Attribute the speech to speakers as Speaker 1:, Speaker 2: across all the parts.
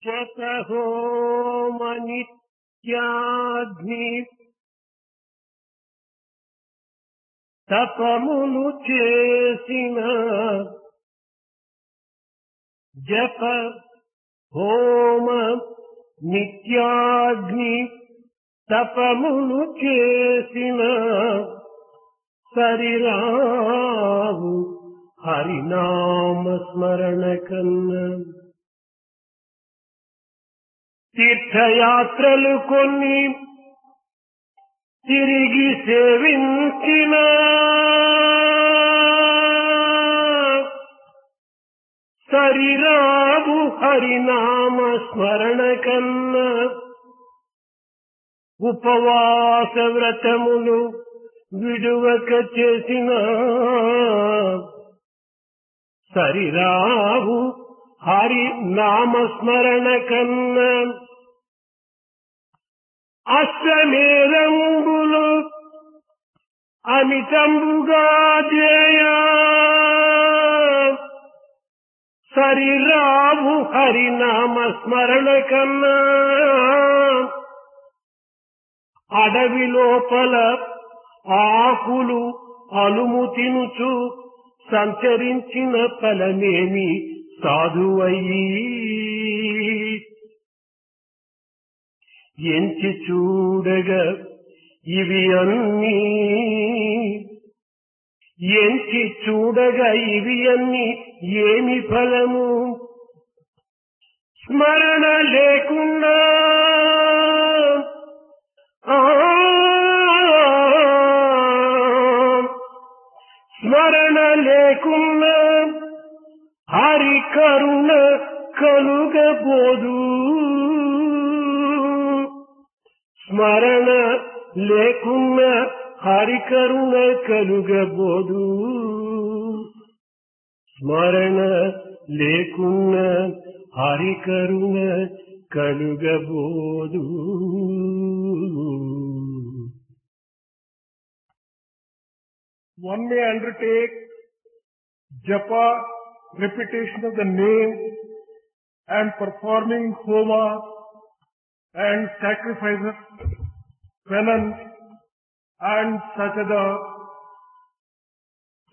Speaker 1: శతహోమ నిత్యాగ్ని తపములు చేసిన జప హోమ నిత్యాగ్ని తపములు చేసిన సరిరావు హరినామ స్మరణ కన్నా తీర్థయాత్రలు కొన్ని తిరిగి సేవించిన సరిరావు హరినామ స్మరణ కన్నా ఉపవాస వ్రతములు విడువక చేసిన సరిరావు హరి నామ స్మరణ కన్నా అశ్వమేధంబులు అమితంబుగా జయ సరిరావు హరినామ స్మరణ కన్నా అడవి లోపల ఆకులు అలుము తినుచు సంచరించిన ఫలమేమి సాధువయ్యి ఎంచి చూడగా ఇవి అన్నీ ఎంచి చూడగా ఇవి అన్నీ ఏమి ఫలము స్మరణ లేకుండా స్మరణ లేకుండా హరి కరుణ కలుగబోదు స్మరణ లేకున్నా హరి కరుణ కలుగబోదు స్మరణ లేకున్నా హరి కరుణ కలుగబోదు.
Speaker 2: One may undertake japa, repetition of the name, and performing homa and sacrifices, penance, and such other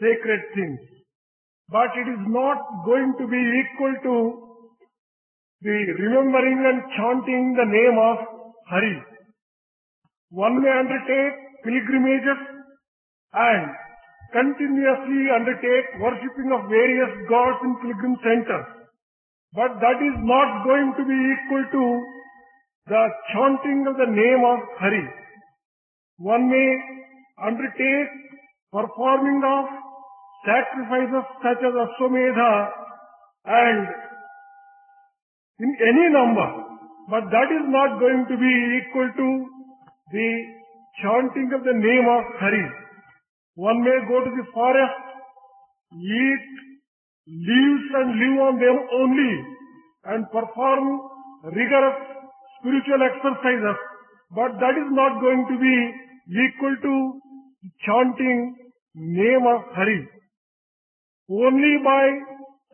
Speaker 2: sacred things. But it is not going to be equal to the remembering and chanting the name of Hari. One may undertake pilgrimages and continuously undertake worshipping of various gods in pilgrim centers. But that is not going to be equal to the chanting of the name of Hari. One may undertake performing of sacrifices such as Ashwamedha and in any number, but that is not going to be equal to the chanting of the name of Hari. One may go to the forest, eat leaves and live on them only and perform rigorous spiritual exercises, but that is not going to be equal to chanting name of Hari. Only by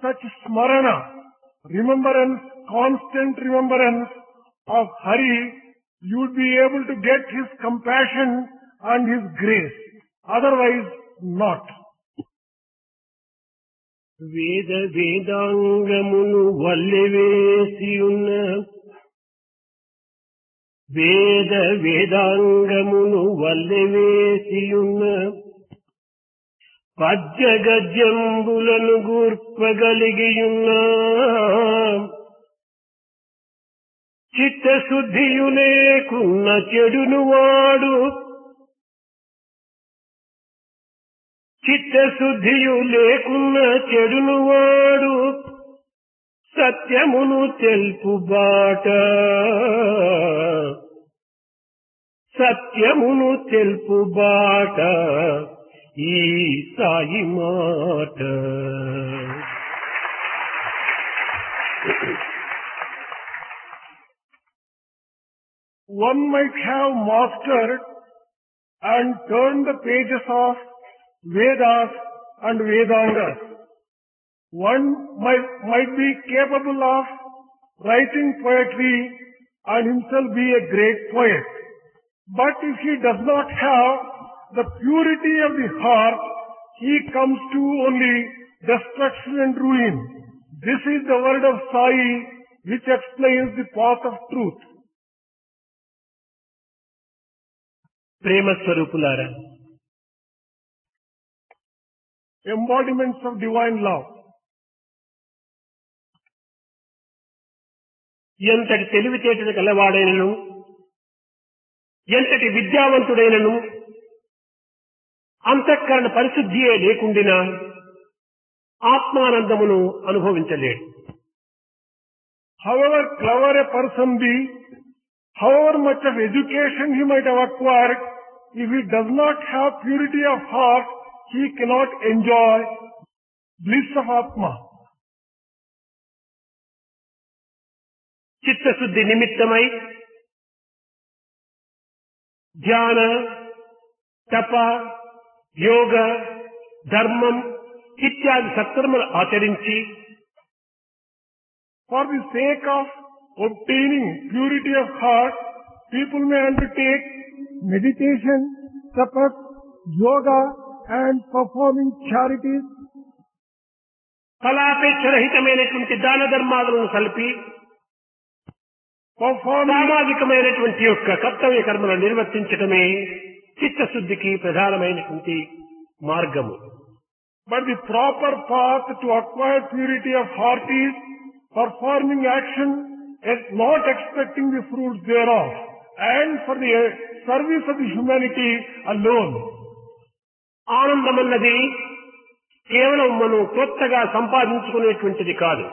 Speaker 2: such smarana, remembrance, constant remembrance of Hari, you would be able to get His compassion and His grace. Otherwise, not.
Speaker 1: వేద వేదాంగమును వల్లెవేసియున్న వేద వేదాంగమును వల్లెవేసియున్న పద్య గద్యంబులను గూర్పగలిగియున్న చిత్తశుద్ధియు లేకున్న చెడును వాడు చిత్తశుద్ధియు లేకున్న చెడును వాడు సత్యమును తెలుపు బాట సత్యమును తెలుపు బాట ఈ సాయి మాట.
Speaker 2: One might have mastered and turned the pages of Vedas and Vedangas. One might be capable of writing poetry and himself be a great poet. But if he does not have the purity of the heart, he comes to only destruction and ruin. This is the word of Sai which explains the path of truth.
Speaker 1: ప్రేమ స్వరూపులారా,
Speaker 2: Embodiments of divine love.
Speaker 1: ఎంతటి తెలివితేటలు గలవాడైనను, ఎంతటి విద్యావంతుడైనను అంతఃకరణ పరిశుద్ధియే లేకుండినా ఆత్మానందమును అనుభవించలేడు.
Speaker 2: However clever a person be, however much of education he might have acquired, if he does not have purity of heart, he cannot enjoy bliss of Atma.
Speaker 1: చిత్తశుద్ధి నిమిత్తమై ధ్యాన, తప, యోగ, ధర్మం ఇత్యాది సత్కర్మలు ఆచరించి
Speaker 2: For the sake of obtaining purity of heart, people may undertake meditation, tapas, yoga and performing charities.
Speaker 1: ఫలాపేక్షరహితమైనటువంటి దాన ధర్మాలను కలిపి
Speaker 2: Performing
Speaker 1: సామాజికమైనటువంటి యొక్క కర్తవ్య కర్మలను నిర్వర్తించటమే చిత్తశుద్ధికి ప్రధానమైనటువంటి మార్గము.
Speaker 2: But the proper path to acquire purity of heart is performing action and not expecting the fruits thereof, and for the service of the humanity alone.
Speaker 1: ఆనందం అన్నది కేవలం మనం కొత్తగా సంపాదించుకునేటువంటిది కాదు.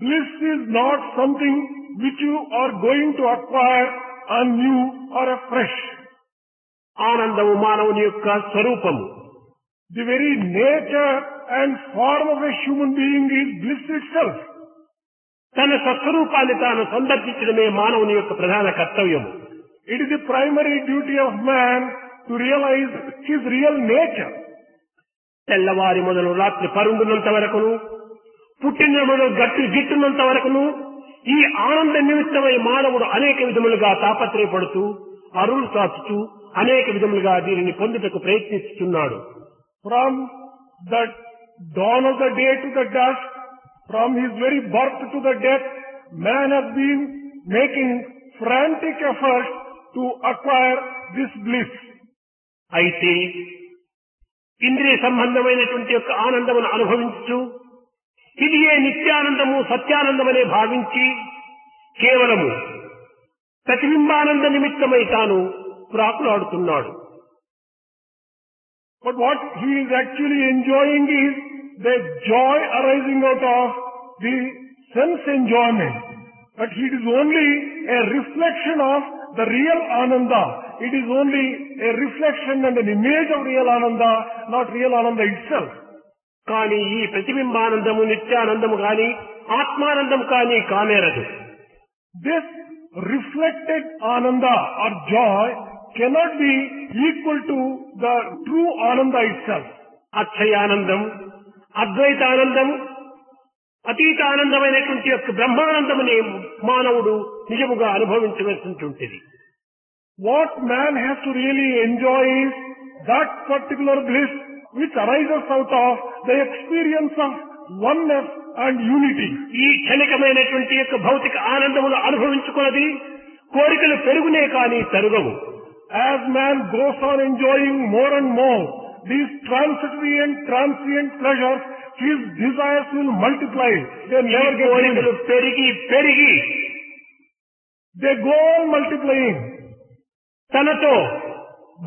Speaker 2: Bliss is not something which you are going to acquire anew or afresh.
Speaker 1: ఆనందము మానవుని యొక్క స్వరూపము.
Speaker 2: The very nature and form of a human being is bliss itself.
Speaker 1: తన స్వస్వరూపాన్ని తాను సందర్శించడమే మానవుని యొక్క ప్రధాన కర్తవ్యము.
Speaker 2: It is the primary duty of man to realize his real nature.
Speaker 1: తెల్లవారి మొదలు రాత్రి పరుండున్నంత వరకును, పుట్టిన మొదలు గిట్టున్నంత వరకును ఈ ఆనంద నిమిత్తమై మానవుడు అనేక విధములుగా తాపత్రయపడుతూ, అరులు చాచుతూ అనేక విధములుగా దీనిని పొందుటకు ప్రయత్నిస్తున్నాడు.
Speaker 2: From the dawn of the day to the dusk, from his very birth to the death, man has been making frantic efforts to acquire this bliss.
Speaker 1: అయితే ఇంద్రియ సంబంధమైనటువంటి యొక్క ఆనందమును అనుభవించు, ఇది ఏ నిత్యానందము సత్యానందమనే భావించి కేవలము ప్రతిబింబానంద నిమిత్తమై తాను ప్రాకులాడుతున్నాడు.
Speaker 2: But what he is actually enjoying is the joy arising out of the sense enjoyment. But it is only a reflection of the real Ananda. It is only a reflection and an image of real Ananda, not real Ananda itself.
Speaker 1: కానీ ఈ ప్రతిబింబానందము నిత్యానందము కాని ఆత్మానందం కానీ కానేరదు.
Speaker 2: This reflected Ananda or joy cannot be equal to the true Ananda itself.
Speaker 1: అక్షయానందం, అద్వైతానందం, అతీతానందమైనటువంటి యొక్క బ్రహ్మానందమునే మానవుడు నిజముగా అనుభవించవలసి ఉంటుంది.
Speaker 2: What man has to really enjoy is that particular bliss which arises out of the experience of oneness and unity.
Speaker 1: ఈ క్షణికమైనటువంటి యొక్క భౌతిక ఆనందమును అనుభవించుకున్నది కోరికలు పెరుగునే కానీ తరుగవు.
Speaker 2: As man goes on enjoying more and more these transitory and transient pleasures, his desires will multiply. They never get
Speaker 1: కోరికలు
Speaker 2: rid.
Speaker 1: పెరిగి పెరిగి
Speaker 2: They go on multiplying.
Speaker 1: తనతో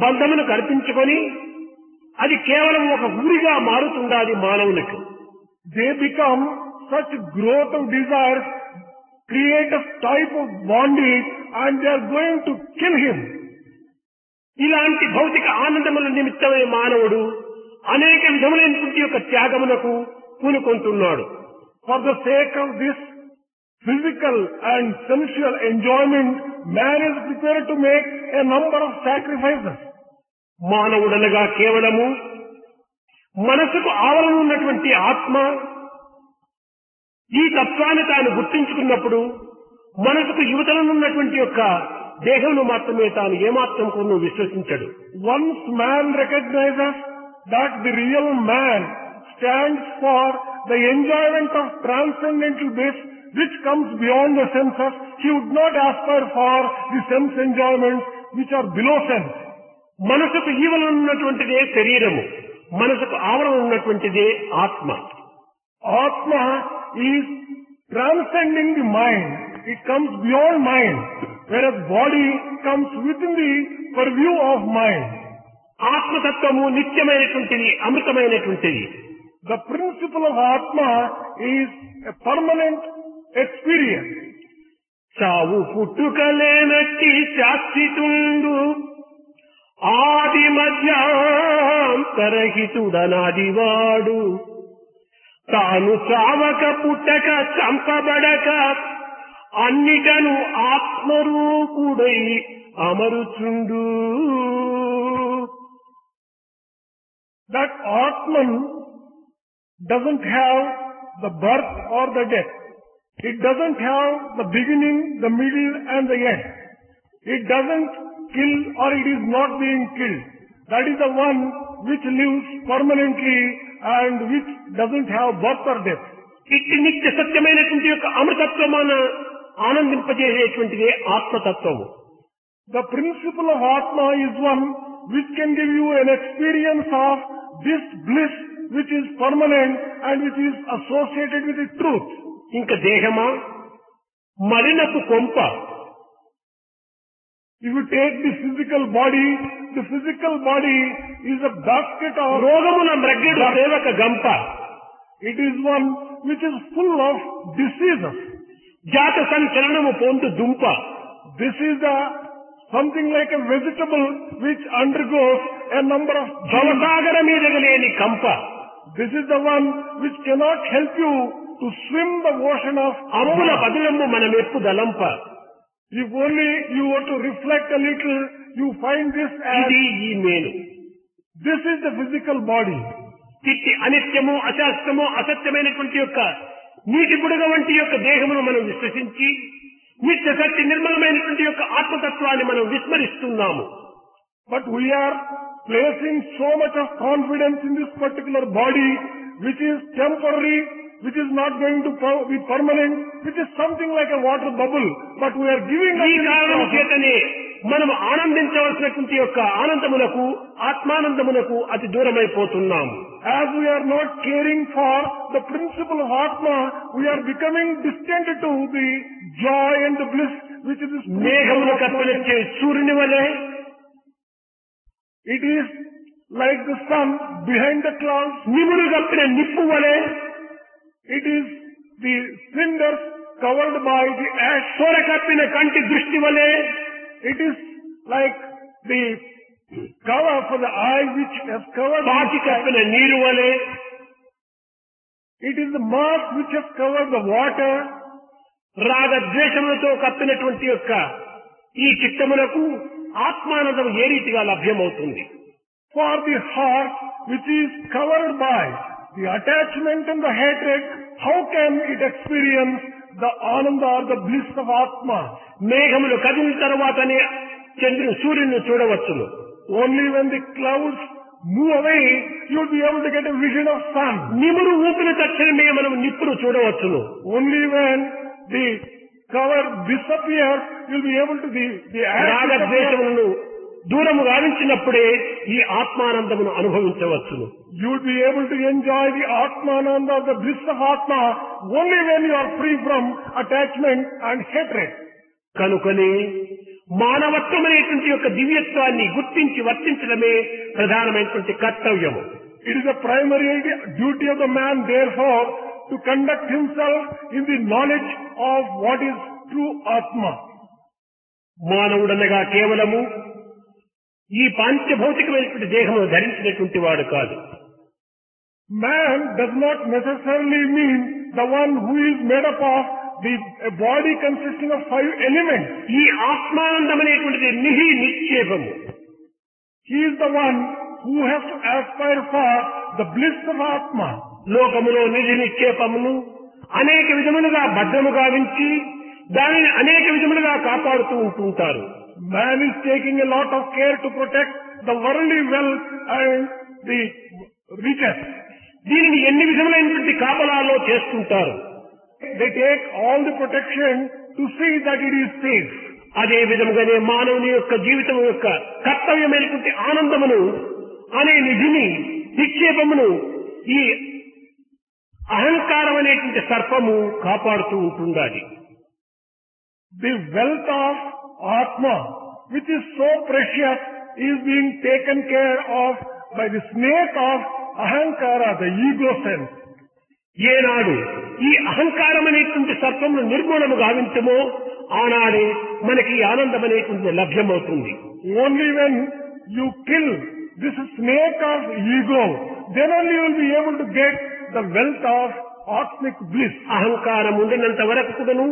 Speaker 1: బంధమును కల్పించుకొని అది కేవలం ఒక ఊరిగా మారుతుండాలి మానవునికి.
Speaker 2: They become such growth of desires, create a type of bondage, and they are going to kill him.
Speaker 1: ఇలాంటి భౌతిక ఆనందముల నిమిత్తమే మానవుడు అనేక విధములైనటువంటి యొక్క త్యాగమునకు పూనుకొంటున్నాడు.
Speaker 2: For the sake of this physical and sensual enjoyment, man is prepared to make a number of sacrifices.
Speaker 1: మానవుడనగా కేవలము మనసుకు ఆవరణ ఉన్నటువంటి ఆత్మ ఈ తత్వాన్ని తాను గుర్తించుకున్నప్పుడు మనసుకు యువతలనున్నటువంటి యొక్క దేహంలో మాత్రమే తాను ఏమాత్రం కూడా విశ్వసించడు.
Speaker 2: Once man recognizes that the real man stands for the enjoyment of transcendental bliss which comes beyond the senses, he would not aspire for the sense enjoyments which are below sense.
Speaker 1: మనసుకు ఈవల ఉన్నటువంటిదే శరీరము, మనసుకు ఆవరణ ఉన్నటువంటిదే ఆత్మ.
Speaker 2: Atma is transcending the mind. It comes beyond mind, whereas body comes within the purview of mind.
Speaker 1: ఆత్మతత్వము నిత్యమైనటువంటిది, అమృతమైనటువంటిది.
Speaker 2: The principle of Atma is a permanent experience.
Speaker 1: చావు పుట్టుకలేనట్టి శాశ్వతుండు, ఆది మధ్యాంతరహితుడనాదివాడు, తాను చావక పుట్టక చంపబడక అన్నిటను ఆత్మరూపుడై అమరుచుండు.
Speaker 2: That Atman doesn't have the birth or the death. It doesn't have the beginning, the middle and the end. It doesn't kill or it is not being killed. That is the one which lives permanently and which doesn't have birth or death.
Speaker 1: ఇట్టి నిత్య సత్యమైనటువంటి యొక్క అమృతత్వమాన ఆనందింపజేసేటువంటిదే ఆత్మతత్వము.
Speaker 2: The principle of Atma is one which can give you an experience of this bliss which is permanent and which is associated with the truth.
Speaker 1: ఇంకా దేహమా మలినపు కొంప.
Speaker 2: If you take the physical body is a basket of
Speaker 1: రోగముల మ్రగ్గెడు సేవక గంప.
Speaker 2: It is one which is full of diseases.
Speaker 1: జాత సంచలనము పొందు దుంప.
Speaker 2: This is something like a vegetable which undergoes a number of
Speaker 1: భవసాగర మీదగ లేని కంప.
Speaker 2: This is the one which cannot help you to swim the ocean of
Speaker 1: అమ్ముల బదులమ్ము మనమెప్పు దలంప.
Speaker 2: If only you were to reflect a little, you find this as
Speaker 1: ఇది ఈ మేలు.
Speaker 2: this is the physical body.
Speaker 1: ఇట్టి అనిత్యము, అశాస్త్రము, అసత్యమైనటువంటి యొక్క నీటి బుడగ వంటి యొక్క దేహమును మనం విశ్వసించి నిత్య సత్య నిర్మలమైనటువంటి యొక్క ఆత్మతత్వాన్ని మనం విస్మరిస్తున్నాము.
Speaker 2: But we are placing so much of confidence in this particular body which is temporary, which is not going to be permanent, which is something like a water bubble. But we are giving
Speaker 1: ఈ కారణం చేతనే మనం ఆనందించవలసినటువంటి యొక్క ఆనందమునకు, ఆత్మానందమునకు అతి దూరమైపోతున్నాము.
Speaker 2: As we are not caring for the principle of Atma, we are becoming distant to the joy and the bliss which is this
Speaker 1: మేఘములు కప్పినచ్చే సూర్యుని వలె,
Speaker 2: it is like the sun behind the clouds.
Speaker 1: నిమురు కప్పిన నిప్పు వలె,
Speaker 2: it is the cinders covered by the ash.
Speaker 1: సోర కప్పిన కంటి దృష్టి వలె,
Speaker 2: it is like the cover for the eye which has covered
Speaker 1: పాచి కప్పిన నీరు వలె,
Speaker 2: it is the mass which has covered the water.
Speaker 1: రాగద్వేషములతో కప్పినటువంటి యొక్క ఈ చిత్తమునకు ఆత్మానందం ఏ రీతిగా లభ్యమవుతుంది?
Speaker 2: For the heart which is covered by the attachment and the hatred, how can it experience the ananda or the bliss of Atma?
Speaker 1: మేఘములు కదిలిన తర్వాతనే సూర్యుని చూడవచ్చును.
Speaker 2: Only when the clouds move away, you will be able to get a vision of sun.
Speaker 1: నిమురు ఊపిన తక్షణమే మనం నిప్పును చూడవచ్చును.
Speaker 2: Only when the cover disappears, you will be able to the
Speaker 1: రాగద్వేషములను దూరము గావించినప్పుడే ఈ ఆత్మానందమును అనుభవించవచ్చును.
Speaker 2: You will be able to enjoy the Atmananda, the bliss of Atma, only when you are free from attachment and hatred.
Speaker 1: కనుకనే మానవత్వం అనేటువంటి యొక్క దివ్యత్వాన్ని గుర్తించి వర్తించడమే ప్రధానమైనటువంటి కర్తవ్యము.
Speaker 2: It is the primary duty of the man, therefore, to conduct himself in the knowledge of what is true Atma.
Speaker 1: మానవుడనగా కేవలము ఈ పాంచభౌతికమైనటువంటి దేహమును ధరించినటువంటి వాడు కాదు.
Speaker 2: Man does not necessarily mean the one who is made up of a body consisting of 5 elements.
Speaker 1: ఈ ఆత్మానందం అనేటువంటిది నిక్షేపము.
Speaker 2: He is the one who has to aspire for the bliss of Atma.
Speaker 1: లోకములో నిధి నిక్షేపమును అనేక విధములుగా భద్రము గావించి దానిని అనేక విధములుగా కాపాడుతూ ఉంటుంటారు.
Speaker 2: Man is taking a lot of care to protect the worldly wealth and the riches.
Speaker 1: దీనిని ఎన్ని విధములైనటువంటి కాపలాలో చేస్తుంటారు.
Speaker 2: They take all the protection to see that it is safe.
Speaker 1: అదే విధముగానే మానవుని యొక్క జీవితం యొక్క కర్తవ్యమైనటువంటి ఆనందమును అనే నిధిని నిక్షేపమును ఈ అహంకారం అనేటువంటి సర్పము కాపాడుతూ ఉంటుండాలి.
Speaker 2: The wealth of Atma, which is so precious, is being taken care of by the snake of Ahankara, the ego sense.
Speaker 1: ఏనాడు ఈ అహంకారం అనేటువంటి సర్పమును నిర్మూలము గావించమో ఆనాడే మనకి ఈ ఆనందం అనేటువంటి లభ్యమవుతుంది.
Speaker 2: Only when you kill this snake of ego, then only you will be able to get the wealth of Atmic bliss.
Speaker 1: అహంకారం ఉండినంత వరకు కూడాను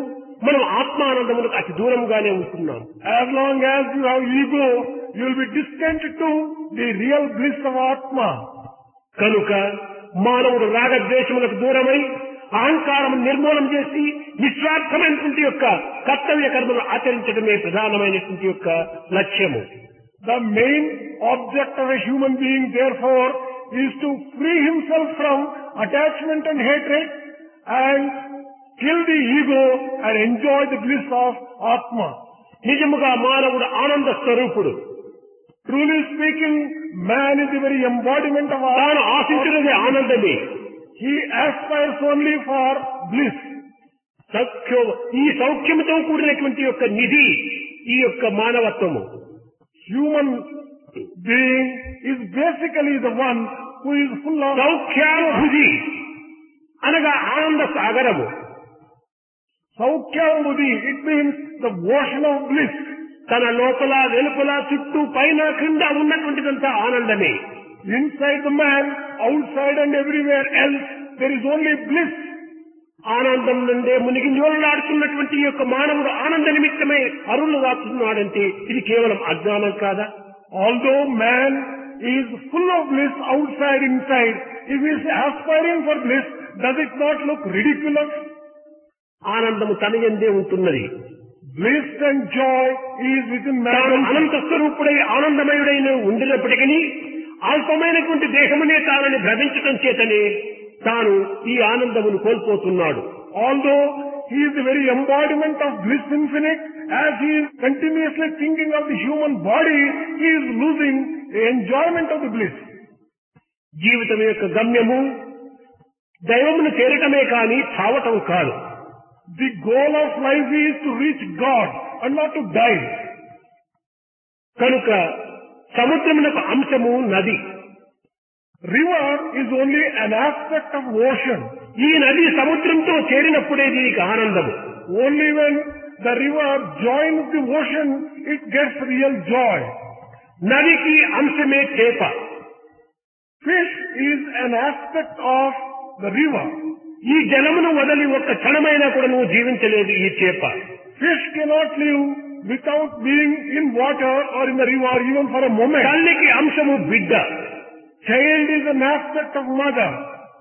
Speaker 1: మనం ఆత్మానందములకు అతి దూరంగానే ఉంటున్నాం.
Speaker 2: As long as you have ego, you will be distant to the real bliss of Atma.
Speaker 1: కనుక మానవుడు రాగద్వేషములకు దూరమై అహంకారం నిర్మూలన చేసి నిస్వార్థమైనటువంటి యొక్క కర్తవ్య కర్మలు ఆచరించడమే ప్రధానమైనటువంటి యొక్క లక్ష్యము.
Speaker 2: The main object of a human being, therefore, is to free himself from attachment and hatred and kill the ego and enjoy the bliss of Atma.
Speaker 1: నిజముగా మానవుడు ఆనంద స్వరూపుడు.
Speaker 2: Truly speaking, man is the very embodiment of
Speaker 1: తాను
Speaker 2: Atma.
Speaker 1: ఆశించినది ఆనందమే.
Speaker 2: He aspires only for bliss.
Speaker 1: ఈ సౌఖ్యముతో కూడినటువంటి యొక్క నిధి ఈ యొక్క మానవత్వము.
Speaker 2: Human being is basically the one who is full of
Speaker 1: సౌఖ్యానుభూతి అనగా ఆనంద సాగరము.
Speaker 2: Saukyambudhi, it means the ocean of bliss.
Speaker 1: తన లోపల వెలుపల చుట్టూ పైన క్రింద ఉన్నటువంటిదంతా ఆనందమే.
Speaker 2: Inside the man, outside and everywhere else, there is only bliss.
Speaker 1: ఆనందం నుండే మునిగి నోలలాడుతున్నటువంటి ఈ యొక్క మానవుడు ఆనంద నిమిత్తమై అరులు దాచుతున్నాడంటే ఇది కేవలం అజ్ఞానం కాదా?
Speaker 2: Although man is full of bliss outside, inside, if he is aspiring for bliss, does it not look ridiculous?
Speaker 1: ఆనందము తన యందే ఉంటున్నది.
Speaker 2: Bliss and joy is within
Speaker 1: తాను
Speaker 2: man.
Speaker 1: అనంత స్వరూపుడై ఆనందమయుడైన ఉండినప్పటికీ అల్పమైనటువంటి దేహమునే తానని భ్రమించటం చేతనే తాను ఈ ఆనందమును కోల్పోతున్నాడు.
Speaker 2: Although he is the very embodiment of bliss infinite, as he is continuously thinking of the human body, he is losing the enjoyment of the bliss.
Speaker 1: జీవితం యొక్క గమ్యము దైవమును చేరటమే కాని చావటం కాదు.
Speaker 2: The goal of life is to reach God and not to die.
Speaker 1: కనుక సముద్రమునకు అంశము నది.
Speaker 2: River is only an aspect of ocean.
Speaker 1: ఈ నది సముద్రంతో చేరినప్పుడే దీనికి ఆనందము.
Speaker 2: Only when the river joins the ocean, it gets real joy.
Speaker 1: నదికి అంశమే చేప.
Speaker 2: Fish is an aspect of the river.
Speaker 1: ఈ జలమును వదలి ఒక్క క్షణమైనా కూడా నువ్వు జీవించలేదు ఈ చేప.
Speaker 2: Fish cannot live without being in water or in the river even for a moment.
Speaker 1: తల్లికి అంశము బిడ్డ.
Speaker 2: Child is an aspect of mother.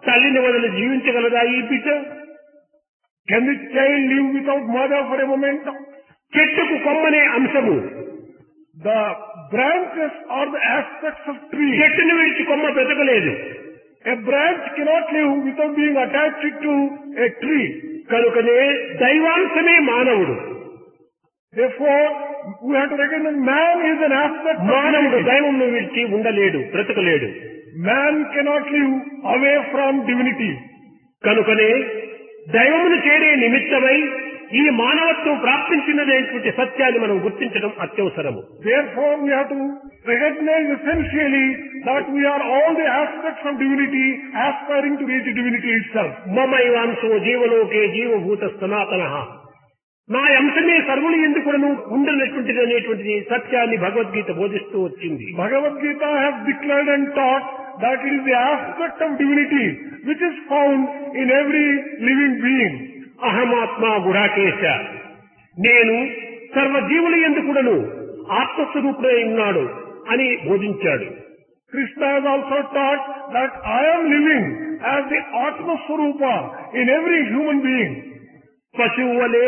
Speaker 1: తల్లిని వదిలి జీవించగలదా ఈ బిడ్డ?
Speaker 2: Can the child live without mother for a moment?
Speaker 1: చెట్టుకు కొమ్మనే అంశము.
Speaker 2: The branches are the aspects of tree.
Speaker 1: చెట్టును విడిచి కొమ్మ బ్రతకలేదు.
Speaker 2: A branch cannot live without being attached to a tree.
Speaker 1: కనుకనే దైవాంశమే మానవుడు.
Speaker 2: Therefore, we have to recognize man is an aspect of
Speaker 1: మానవుడు
Speaker 2: divinity.
Speaker 1: దైవంను విడిచి ఉండలేడు, బ్రతకలేడు.
Speaker 2: Man cannot live away from divinity.
Speaker 1: కనుకనే దైవమును చేరే నిమిత్తమై ఈ మానవత్వం ప్రాప్తించినటువంటి సత్యాన్ని మనం గుర్తించడం అత్యవసరము.
Speaker 2: Therefore, we have to recognize essentially that we are all the aspects of divinity aspiring to reach divinity itself.
Speaker 1: మమైవాంశో జీవలోకే జీవభూత సనాతనః. నా అంశమే సర్వులు ఎందుకును ఉండనటువంటిది అనేటువంటిది సత్యాన్ని భగవద్గీత బోధిస్తూ వచ్చింది.
Speaker 2: Bhagavad Gita has declared and taught that it is the aspect of divinity which is found in every living being.
Speaker 1: అహమాత్మా గుడాకేశ. నేను సర్వజీవుల ఎందుకును ఆత్మస్వరూపుడై ఉన్నాడు అని బోధించాడు.
Speaker 2: Krishna has also taught that I am living as the Atma Swarupa in every human being.
Speaker 1: పశువు వలె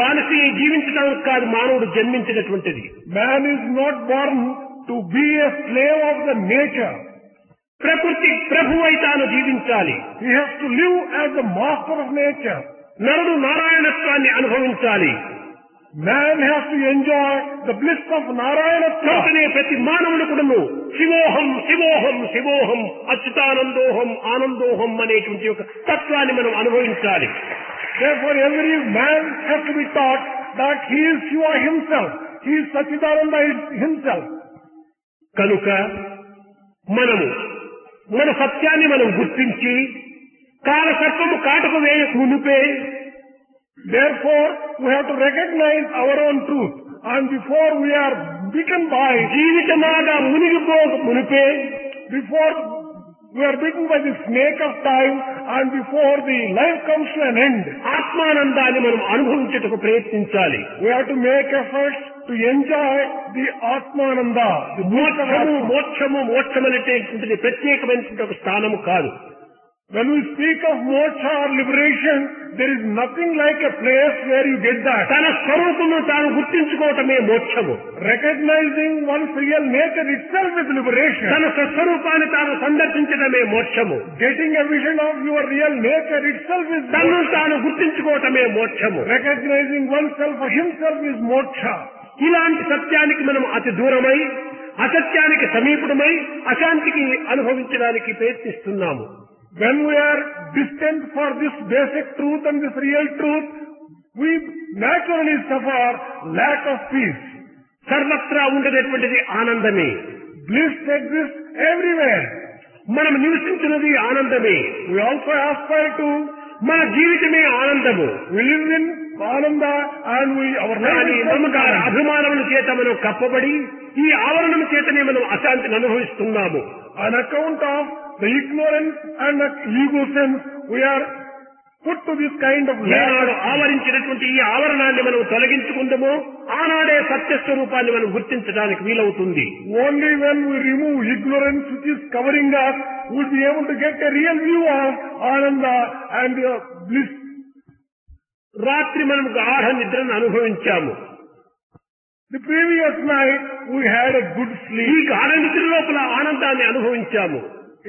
Speaker 1: బానిస జీవించడానికి కాదు మానవుడు జన్మించినటువంటిది.
Speaker 2: Man is not born to be a slave of the nature.
Speaker 1: ప్రకృతి ప్రభువై తాను జీవించాలి.
Speaker 2: He has to live as the master of nature.
Speaker 1: నరుడు నారాయణత్వాన్ని అనుభవించాలి.
Speaker 2: Man has to enjoy the bliss of Narayanatva.
Speaker 1: కనుకనే ప్రతి మానవుడు కూడాను శివోహం శివోహం శివోహం అచ్యుతానందోహం ఆనందోహం అనేటువంటి ఒక తత్వాన్ని మనం అనుభవించాలి.
Speaker 2: Therefore every man has to be taught that he is Shiva himself. He is Sachidananda himself.
Speaker 1: కనుక మనము మన సత్యాన్ని మనం గుర్తించి కాలసర్పము కాటకు వేయక మునిపే,
Speaker 2: Therefore we have to recognize our own truth, and before we are bitten by,
Speaker 1: జీవితమాగా మునిగిపోక మునిపే,
Speaker 2: before we are bitten by the snake of time, and before the life comes to an end,
Speaker 1: ఆత్మానందాన్ని మనం అనుభవించుటకు ప్రయత్నించాలి.
Speaker 2: we have to make efforts to enjoy the Atmananda, the bliss of
Speaker 1: మోక్షము
Speaker 2: Atma.
Speaker 1: మోక్షము మోక్షం అనేటువంటిది ప్రత్యేకమైనటువంటి ఒక స్థానము కాదు.
Speaker 2: When we speak of moksha or liberation, there is nothing like a place where you get that.
Speaker 1: తన స్వరూపము తాను గుర్తించుకోవటమే మోక్షము.
Speaker 2: Recognizing one's real nature itself is liberation.
Speaker 1: తన స్వరూపాన్ని తాను సందర్శించడమే మోక్షము.
Speaker 2: Getting a vision of your real nature itself is
Speaker 1: తనను
Speaker 2: moksha.
Speaker 1: తాను గుర్తించుకోవటమే మోక్షము.
Speaker 2: Recognizing oneself for himself is moksha.
Speaker 1: ఇలాంటి సత్యానికి మనం అతి దూరమై అసత్యానికి సమీపుడమై అశాంతికి అనుభవించడానికి ప్రయత్నిస్తున్నాము.
Speaker 2: When we are distant for this basic truth and this real truth, we naturally suffer lack of peace.
Speaker 1: సర్వత్రా ఉండేటువంటిది ఆనందమే.
Speaker 2: Bliss exists everywhere.
Speaker 1: మనం నివసించినది ఆనందమే.
Speaker 2: We also aspire to,
Speaker 1: మన జీవితమే ఆనందము.
Speaker 2: we live in Ananda and our life
Speaker 1: కానీ
Speaker 2: is
Speaker 1: మమకార
Speaker 2: Ananda.
Speaker 1: అభిమానముల చేత మనం కప్పబడి ఈ ఆవరణం చేతనే మనం అశాంతిని అనుభవిస్తున్నాము.
Speaker 2: On account of the ignorance and the ego sense, we are put to this kind of
Speaker 1: ఏనాడు
Speaker 2: lack.
Speaker 1: ఆవరించినటువంటి ఈ ఆవరణాన్ని మనం తొలగించుకుందామో ఆనాడే సత్యస్వరూపాన్ని మనం గుర్తించడానికి వీలవుతుంది.
Speaker 2: Only when we remove ignorance which is covering us, we will be able to get a real view of Ananda and bliss.
Speaker 1: రాత్రి మనం గాఢ నిద్రను అనుభవించాము.
Speaker 2: The previous night we had a good
Speaker 1: ఈ
Speaker 2: sleep.
Speaker 1: గాఢ నిద్ర లోపల ఆనందాన్ని అనుభవించాము.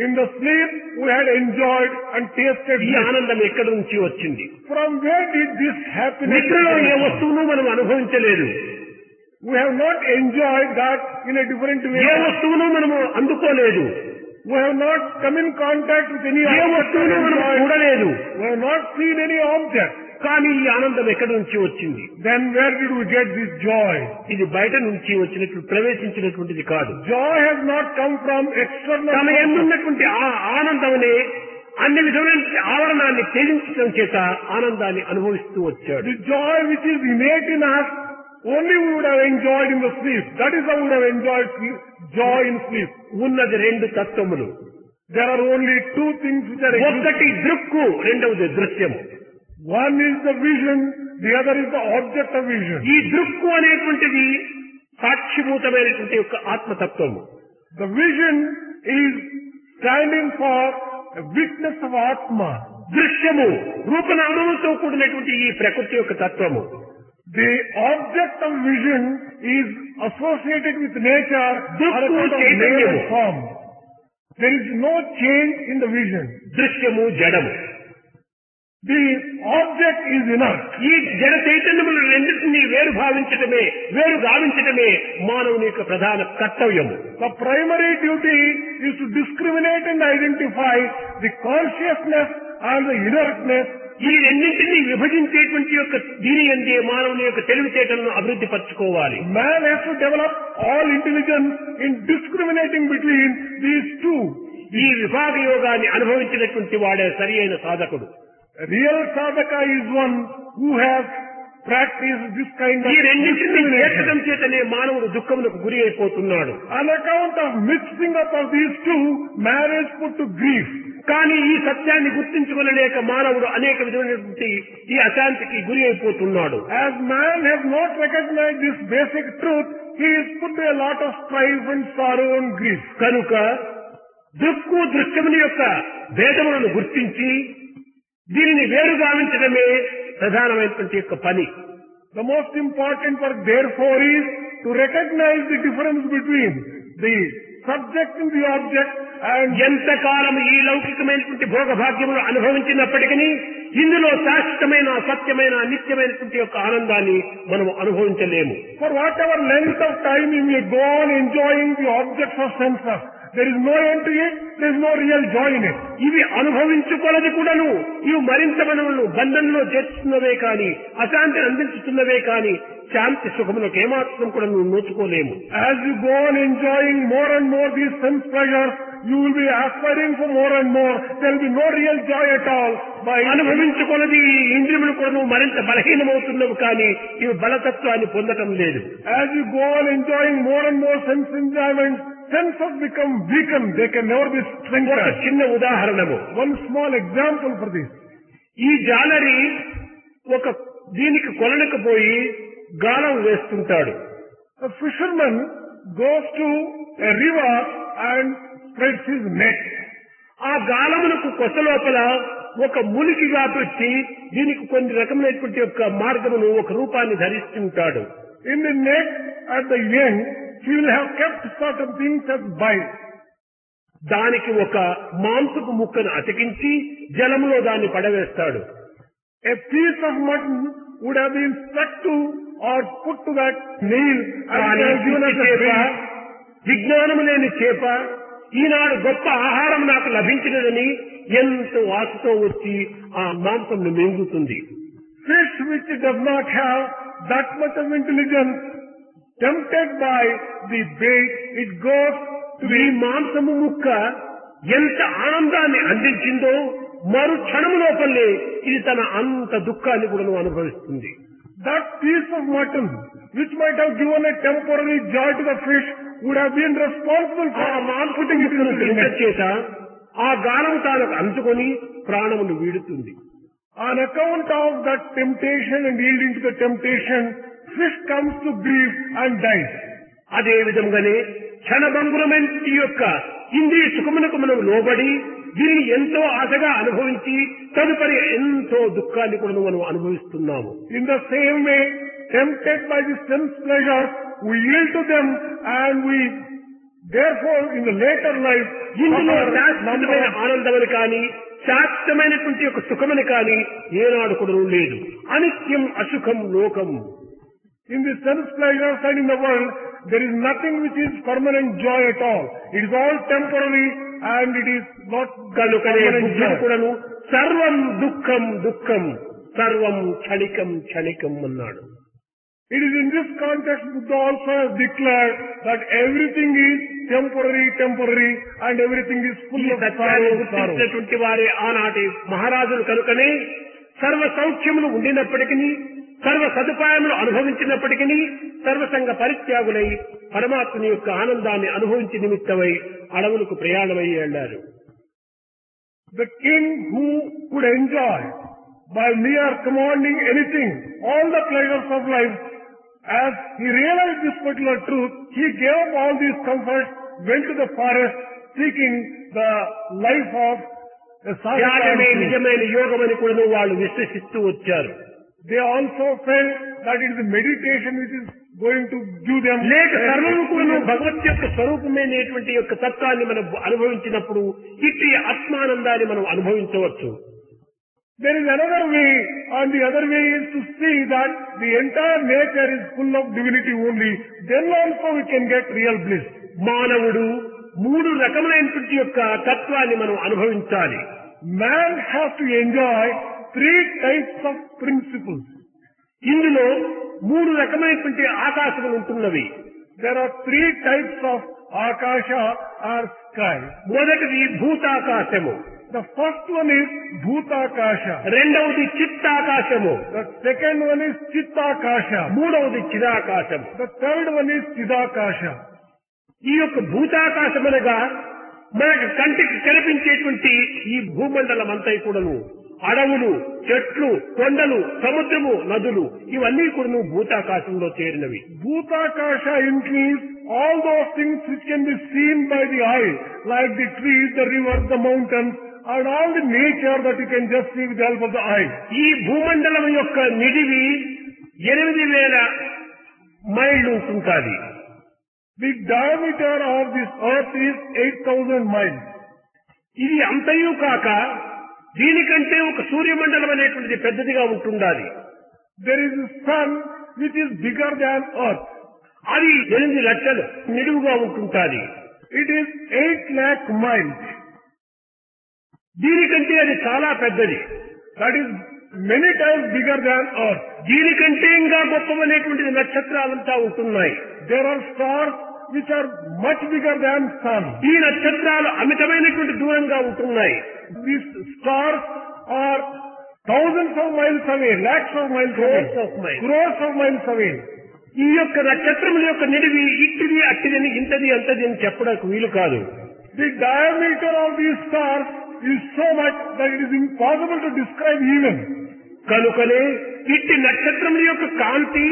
Speaker 2: In the sleep we had enjoyed and tasted
Speaker 1: ఈ
Speaker 2: bliss.
Speaker 1: ఆనందం ఎక్కడి నుంచి వచ్చింది?
Speaker 2: From where did this happiness
Speaker 1: నిద్రలో ఏ
Speaker 2: come?
Speaker 1: వస్తువును మనం అనుభవించలేదు.
Speaker 2: We have not enjoyed that in a different way.
Speaker 1: ఏ వస్తువును మనము అందుకోలేదు.
Speaker 2: We have not come in contact with any
Speaker 1: A
Speaker 2: object.
Speaker 1: వస్తువును మనం
Speaker 2: enjoyed.
Speaker 1: చూడలేదు.
Speaker 2: We have not seen any object.
Speaker 1: కానీ ఈ ఆనందం ఎక్కడి నుంచి వచ్చింది?
Speaker 2: Then where did we get this joy?
Speaker 1: ఇది బయట నుంచి వచ్చినట్లు ప్రవేశించినటువంటిది కాదు.
Speaker 2: Joy has not come from external.
Speaker 1: తన ఎందున్నటువంటి ఆ ఆనందమనే అన్ని విధమైన ఆవరణాన్ని త్యజించడం చేత ఆనందాన్ని అనుభవిస్తూ వచ్చాడు.
Speaker 2: The joy which is innate in us, only we would have enjoyed in the sleep. That is how we would have enjoyed joy in sleep.
Speaker 1: ఉన్నది రెండు తత్వములు.
Speaker 2: There are only two things which are existing.
Speaker 1: ఒకటి దృక్కు, రెండవది దృశ్యము.
Speaker 2: One is the vision, the other is the object of vision.
Speaker 1: ఈ దృక్కు అనేటువంటిది సాక్షిభూతమైనటువంటి యొక్క ఆత్మతత్వము.
Speaker 2: The vision is standing for a witness of Atma.
Speaker 1: దృశ్యము రూపనామములతో కూడినటువంటి ఈ ప్రకృతి యొక్క తత్వము.
Speaker 2: The object of vision is associated with nature on account of name and form. There is no change in the vision.
Speaker 1: దృశ్యము జడము.
Speaker 2: The object is inert.
Speaker 1: ఈ జడ చైతన్యములు రెండింటినీ వేరు భావించటమే, వేరు గావించటమే మానవుని యొక్క ప్రధాన కర్తవ్యము.
Speaker 2: The primary duty is to discriminate and identify the consciousness and the inertness.
Speaker 1: ఈ రెండింటినీ విభజించేటువంటి యొక్క దీని అందే మానవుని యొక్క తెలివితేటలను అభివృద్ధి పరచుకోవాలి.
Speaker 2: Man has to develop all intelligence in discriminating between these two.
Speaker 1: ఈ విభాగ యోగాన్ని అనుభవించినటువంటి వాడే సరి అయిన సాధకుడు.
Speaker 2: Real sadhaka is one who has practiced this kind of
Speaker 1: ఈ రెండింటినీ
Speaker 2: discrimination.
Speaker 1: చేర్చడం చేతనే మానవుడు దుఃఖములకు గురి అయిపోతున్నాడు.
Speaker 2: On account of mixing up of these two, man is put to grief.
Speaker 1: కానీ ఈ సత్యాన్ని గుర్తించుకోలేక మానవుడు అనేక విధమైనటువంటి ఈ అశాంతికి గురి అయిపోతున్నాడు.
Speaker 2: As man has not recognized this basic truth, he is put to a lot of strife and sorrow and grief.
Speaker 1: కనుక దృక్కు దృశ్యముని యొక్క భేదములను గుర్తించి దీనిని వేరు గావించడమే ప్రధానమైనటువంటి యొక్క పని.
Speaker 2: The most important work therefore is to recognize the difference between the subject and the object and
Speaker 1: ఎంతకాలం ఈ లౌకికమైనటువంటి భోగభాగ్యములు అనుభవించినప్పటికీ ఇందులో శాశ్వతమైన సత్యమైన నిత్యమైనటువంటి యొక్క ఆనందాన్ని మనం అనుభవించలేము.
Speaker 2: for whatever length of time you may go on enjoying the objects of senses, there is no end to it, there is no real joy in it.
Speaker 1: ఇవి అనుభవించుకోలది కూడాను ఇవి మరింత మనల్ని బంధంలో చేర్చుతున్నవే కాని అశాంతిని అందించుతున్నవే కాని శాంతి సుఖములకు ఏమాత్రం కూడా నువ్వు నోచుకోలేము.
Speaker 2: As you go on enjoying more and more these sense pleasures, you will be aspiring for more and more. There will be no real joy at all.
Speaker 1: అనుభవించుకున్నది ఈ ఇంద్రియములు కూడా నువ్వు మరింత బలహీనమవుతున్నవి కానీ ఇవి బలతత్వాన్ని పొందటం లేదు.
Speaker 2: As you go on enjoying more and more sense enjoyment, senses become weakened. They can never be
Speaker 1: ఒక
Speaker 2: strengthened.
Speaker 1: చిన్న ఉదాహరణము,
Speaker 2: One small example for this.
Speaker 1: ఈ జాలరి ఒక దీనికి కొలనకు పోయి గాలం వేస్తుంటాడు.
Speaker 2: A fisherman goes to a river and spreads his net.
Speaker 1: ఆ గాలమునకు కొస లోపల ఒక ములికిగా పెట్టి దీనికి కొన్ని రకమైనటువంటి యొక్క మార్గమును ఒక రూపాన్ని ధరిస్తుంటాడు.
Speaker 2: In the net at the end, he will have kept certain things as bite.
Speaker 1: దానికి ఒక మాంసపు ముక్కను అతికించి జలములో దాన్ని పడవేస్తాడు.
Speaker 2: A piece of mutton would have been stuck to or put to that nail and
Speaker 1: కానీ
Speaker 2: it has given us a
Speaker 1: చేప,
Speaker 2: bait.
Speaker 1: విజ్ఞానము లేని చేప ఈనాడు గొప్ప ఆహారం నాకు లభించినదని ఎంతో ఆశతో వచ్చి ఆ మాంసంను మింగుతుంది.
Speaker 2: Fish which does not have that much of intelligence, tempted by the bait, it goes to
Speaker 1: ఈ
Speaker 2: the
Speaker 1: మాంసము ముక్క ఎంత ఆనందాన్ని అందించిందో మరు క్షణము లోపలే ఇది తన అంత దుఃఖాన్ని కూడా అనుభవిస్తుంది.
Speaker 2: that piece of mutton which might have given a temporary joy to the fish would have been responsible
Speaker 1: ఆ
Speaker 2: for
Speaker 1: మాంసపు ముక్కను తినడం చేత ఆ గానం తాను అంచుకొని ప్రాణమును వీడుతుంది.
Speaker 2: on account of that temptation and yielding to the temptation, fish comes to grief and dies.
Speaker 1: అదే విధంగానే క్షణభంగురమైన ఈ యొక్క ఇంద్రియ సుఖమునకు మనం లోబడి దీన్ని ఎంతో ఆశగా అనుభవించి తదుపరి ఎంతో దుఃఖాన్ని కూడా మనం అనుభవిస్తున్నాము.
Speaker 2: In the same way, tempted by the sense pleasures, we yield to them and we therefore in the later life
Speaker 1: ఇందులో
Speaker 2: suffer
Speaker 1: శాశ్వతమైన
Speaker 2: number of
Speaker 1: ఆనందమని కానీ శాశ్వతమైనటువంటి యొక్క సుఖమని కానీ ఏనాడు కూడా లేదు. అనిత్యం అసుఖం లోకం.
Speaker 2: in the sense pleasures and in the world, there is nothing which is permanent joy at all. It is all temporary and it is not
Speaker 1: కనుకనే
Speaker 2: permanent
Speaker 1: బుద్ధుడు
Speaker 2: joy.
Speaker 1: కూడాను సర్వం దుఃఖం దుఃఖం సర్వం క్షణికం క్షణికం అన్నాడు.
Speaker 2: It is in this context Buddha also has declared that everything is temporary, temporary and everything is
Speaker 1: ఈ
Speaker 2: full of
Speaker 1: సత్యాన్ని
Speaker 2: sorrow.
Speaker 1: గుర్తించినటువంటి వారే ఆనాటి మహారాజులు కనుకనే సర్వ సౌఖ్యములు ఉండినప్పటికీ సర్వ సదుపాయములు అనుభవించినప్పటికీ సర్వసంగ పరిత్యాగులై పరమాత్మని యొక్క ఆనందాన్ని అనుభవించి నిమిత్తమై అడవులకు ప్రయాణమై వెళ్ళారు.
Speaker 2: The king who could enjoy by mere commanding anything, all the pleasures of life, as he realized this particular truth, he gave up all these comforts, went to the forest seeking the life of a
Speaker 1: ధ్యానమే
Speaker 2: satisfied.
Speaker 1: నిజమైన యోగమని కూడా వాళ్ళు విశ్వసిస్తూ వచ్చారు.
Speaker 2: They also felt that it is the meditation which is going to give them
Speaker 1: లేక సర్వము కూడా
Speaker 2: experience.
Speaker 1: భగవత్ యొక్క స్వరూపమైనటువంటి యొక్క తత్వాన్ని మనం అనుభవించినప్పుడు ఇట్టి ఆత్మానందాన్ని మనం అనుభవించవచ్చు.
Speaker 2: There is another way, and the other way is to see that the entire nature is full of divinity only. Then also we can get real bliss.
Speaker 1: మానవుడు మూడు రకములైనటువంటి యొక్క తత్వాన్ని మనం అనుభవించాలి.
Speaker 2: Man has to enjoy three types of principles.
Speaker 1: ఇందులో మూడు రకమైనటువంటి ఆకాశములు ఉంటున్నవి.
Speaker 2: There are three types of akasha or sky.
Speaker 1: మొదటిది భూతాకాశము,
Speaker 2: The first one is bhutakasha.
Speaker 1: రెండవది చిత్తాకాశము,
Speaker 2: The second one is chittakasha.
Speaker 1: మూడవది చిదాకాశము.
Speaker 2: The third one is chidakasha.
Speaker 1: ఈ యొక్క భూతాకాశం అనగా మనకు కంటికి కనిపించేటువంటి ఈ భూమండలం అంతా కూడాను అడవులు, చెట్లు, కొండలు, సముద్రము, నదులు ఇవన్నీ కూడా భూతాకాశంలో చేరినవి.
Speaker 2: Bhutakasha includes all those things which can be seen by the eye, like the trees, the rivers, the mountains, and all the nature that you can just see with the help of the eye.
Speaker 1: ఈ భూమండలం యొక్క నిడివి మైళ్ళు ఉంటుంటాది.
Speaker 2: The diameter of this earth is 8,000 miles.
Speaker 1: ఇది అంతయు కాక దీనికంటే ఒక సూర్యమండలం అనేటువంటిది పెద్దదిగా ఉంటుండాలి.
Speaker 2: There is a sun which is bigger than earth.
Speaker 1: అది 8 లక్షలు నిలువుగా ఉంటుంటాది.
Speaker 2: It is 8 lakh miles.
Speaker 1: దీనికంటే అది చాలా పెద్దది.
Speaker 2: That is many times bigger than earth.
Speaker 1: దీనికంటే ఇంకా గొప్పవనేటువంటిది నక్షత్రాలంతా ఉంటున్నాయి.
Speaker 2: There are stars which are much bigger than sun.
Speaker 1: ఈ నక్షత్రాలు అమితమైనటువంటి దూరంగా ఉంటున్నాయి.
Speaker 2: These stars are thousands of miles away, lakhs of miles away, crores of miles away.
Speaker 1: ఈ యొక్క నక్షత్రముల యొక్క నిడివి ఇట్టిది అట్టిదని ఇంతది అంతది అని చెప్పడానికి వీలు కాదు.
Speaker 2: The diameter of these stars is so much that it is impossible to describe even.
Speaker 1: కనుకనే ఇట్టి నక్షత్రముల యొక్క కాంతి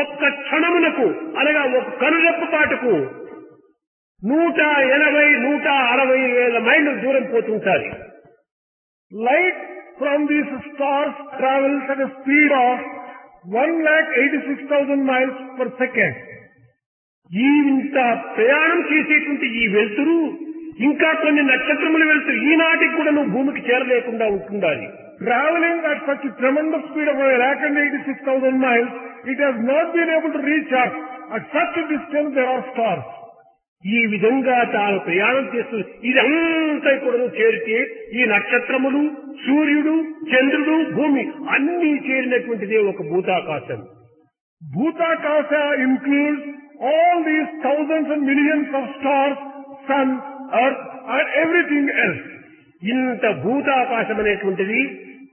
Speaker 1: ఒక్క క్షణమునకు అనగా ఒక కనురెప్ప పాటుకు 180-160 వేల మైళ్ళు దూరం పోతుంటారు.
Speaker 2: Light from these stars travels at a speed of 1,86,000 miles per second.
Speaker 1: ఈ ఇంత ప్రయాణం చేసేటువంటి ఈ వెలుతురు ఇంకా కొన్ని నక్షత్రముల వెలుతురు ఈనాటికి కూడా నువ్వు భూమికి చేరలేకుండా ఉంటుండాలి.
Speaker 2: Traveling at such a tremendous speed of 1,86,000 miles, it has not been able to reach Earth. At such a distance there are stars.
Speaker 1: ఈ విధంగా తాను ప్రయాణం చేస్తూ ఇదంతా కూడా చేరితే ఈ నక్షత్రములు, సూర్యుడు, చంద్రుడు, భూమి అన్ని చేరినటువంటిదే ఒక భూతాకాశం.
Speaker 2: Bhutakasha includes all these thousands and millions of stars, sun, earth and everything else.
Speaker 1: ఇంత భూతాకాశం అనేటువంటిది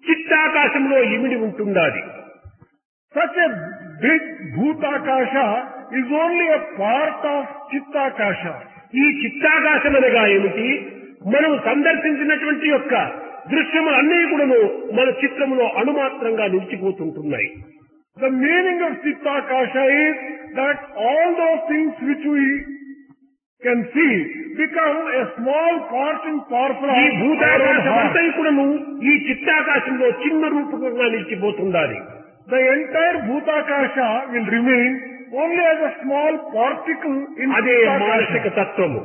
Speaker 1: చిత్తాకాశంలో ఇమిడి ఉంటుండాలి.
Speaker 2: Such a big Bhutakasha is only a part of Chittakasha.
Speaker 1: ఈ చిత్తాకాశం అనగా ఏమిటి? మనం సందర్శించినటువంటి యొక్క దృశ్యములు అన్నీ కూడాను మన చిత్రములో అణుమాత్రంగా నిలిచిపోతుంటున్నాయి.
Speaker 2: The meaning of Chittakasha is that all those things which we can see become a small part and parcel
Speaker 1: ఈ
Speaker 2: of
Speaker 1: భూతాకాశం
Speaker 2: our
Speaker 1: అంతా
Speaker 2: heart.
Speaker 1: కూడాను ఈ చిత్తాకాశంలో చిన్న రూపకంగా నిలిచిపోతుండాలి.
Speaker 2: The entire Bhutakasha will remain only as a small particle in
Speaker 1: అదే మానసిక
Speaker 2: Chittakasha.
Speaker 1: తత్వము.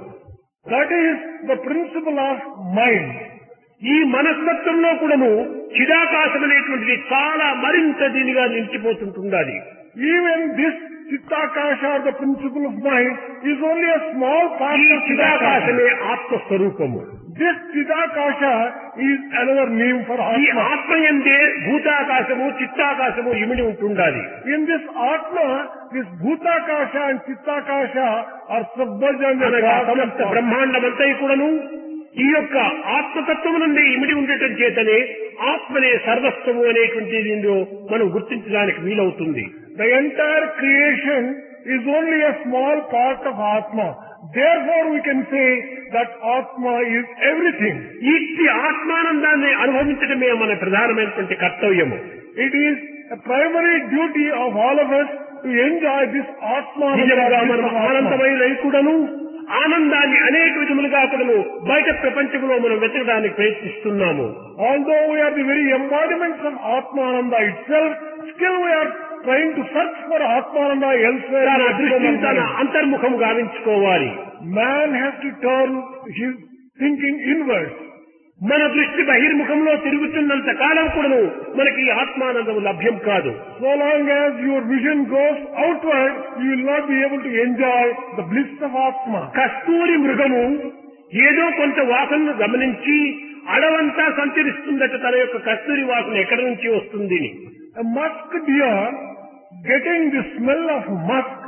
Speaker 2: That is the principle of mind.
Speaker 1: ఈ మనస్తత్వంలో కూడాను చిదాకాశం అనేటువంటిది చాలా మరింత దీనిగా నిలిచిపోతుంటుండాలి.
Speaker 2: Even this Chittakasha, or the principle of mind, is only a small part
Speaker 1: ఈ
Speaker 2: of
Speaker 1: చిదాకాశమే
Speaker 2: Chittakasha.
Speaker 1: ఆత్మస్వరూపము.
Speaker 2: This Chittakasha is another name for
Speaker 1: ఈ
Speaker 2: Atma.
Speaker 1: ఆత్మయందే భూతాకాశము, చిత్తాకాశము ఇమిడి ఉంటుండాలి.
Speaker 2: In this Atma, this Bhutakasha and Chittakasha are submerged under
Speaker 1: అనగా
Speaker 2: God's
Speaker 1: సమస్త
Speaker 2: power.
Speaker 1: బ్రహ్మాండమంతా కూడాను ఈ యొక్క ఆత్మతత్వము నుండి ఇమిడి ఉండటం చేతనే ఆత్మనే సర్వస్వము అనేటువంటి దీనిలో మనం గుర్తించడానికి వీలవుతుంది.
Speaker 2: The entire creation is only a small part of Atma. Therefore we can say that Atma is everything.
Speaker 1: ఇట్టి ఆత్మానందాన్ని అనుభవించడమే మన ప్రధానమైనటువంటి కర్తవ్యము.
Speaker 2: It is a primary duty of all of us to enjoy this Atma.
Speaker 1: నిజంగా మనం ఆనందమై కూడాను ఆనందాన్ని అనేక విధములుగా కూడాను బయట ప్రపంచంలో మనం వెతకడానికి ప్రయత్నిస్తున్నాము.
Speaker 2: Although we are the very embodiments of Atmananda itself, still we are trying to search for Atmananda elsewhere.
Speaker 1: తన
Speaker 2: in the
Speaker 1: దృష్టిని
Speaker 2: human
Speaker 1: తన
Speaker 2: mind.
Speaker 1: అంతర్ముఖం గావించుకోవాలి.
Speaker 2: Man has to turn his thinking inwards.
Speaker 1: మన దృష్టి బహిర్ముఖంలో తిరుగుతున్నంత కాలం కూడాను మనకి ఈ ఆత్మానందం లభ్యం కాదు.
Speaker 2: So long as your vision goes outward, you will not be able to enjoy the bliss of Atma.
Speaker 1: కస్తూరి మృగము ఏదో కొంత వాసనను గమనించి అడవంతా సంచరిస్తుందట తన యొక్క కస్తూరి వాసన ఎక్కడి నుంచి వస్తుంది.
Speaker 2: A musk deer, getting the smell of musk,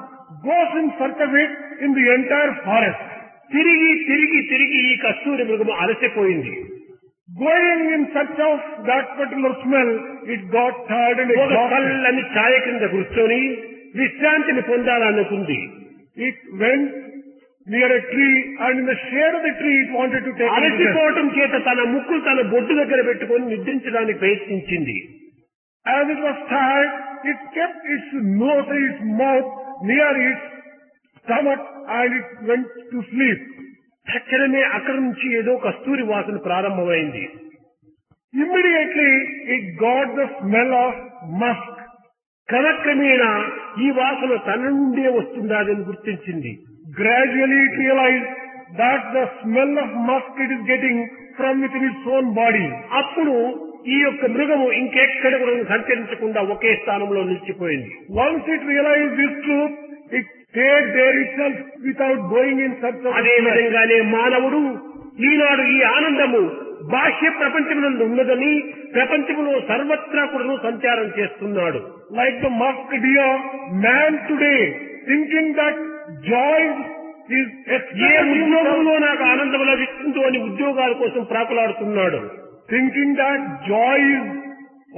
Speaker 2: goes in search of it in the entire forest.
Speaker 1: తిరిగి తిరిగి తిరిగి ఈ కస్తూరి మృగము అలసిపోయింది.
Speaker 2: Going in search of that particular smell, it got tired and
Speaker 1: ఒక
Speaker 2: exhausted.
Speaker 1: చల్లని ఛాయ కింద కూర్చొని విశ్రాంతిని పొందాలనుకుంది.
Speaker 2: It went near a tree, and in the shade of the tree it wanted to take a rest.
Speaker 1: అలసిపోవటం చేత తన ముక్కు తన బొడ్డు దగ్గర పెట్టుకొని నిద్రించడానికి ప్రయత్నించింది.
Speaker 2: As it was tired, it kept its nose, its mouth near its stomach, and it went to sleep.
Speaker 1: తక్షణమే అక్కడి నుంచి ఏదో కస్తూరి వాసన ప్రారంభమైంది.
Speaker 2: Immediately it got the smell of musk.
Speaker 1: క్రమక్రమేణా ఈ వాసన తన నుండే వస్తుందని గుర్తించింది.
Speaker 2: Gradually it realized that the smell of musk it is getting from within its own body.
Speaker 1: అప్పుడు ఈ యొక్క మృగము ఇంకెక్కడ కూడా సంచరించకుండా ఒకే స్థానంలో నిలిచిపోయింది.
Speaker 2: Once it realized this truth, it stayed there itself without going in search of
Speaker 1: అదే
Speaker 2: it.
Speaker 1: విధంగానే మానవుడు ఈనాడు ఈ ఆనందము బాహ్య ప్రపంచమునందు ఉన్నదని ప్రపంచంలో సర్వత్రా కూడా సంచారం చేస్తున్నాడు.
Speaker 2: Like the musk deer, man today thinking that joy is
Speaker 1: A
Speaker 2: external,
Speaker 1: ఉద్యోగంలో నాకు ఆనందం లభిస్తుందో అని ఉద్యోగాల కోసం ప్రాకులాడుతున్నాడు.
Speaker 2: thinking that joy is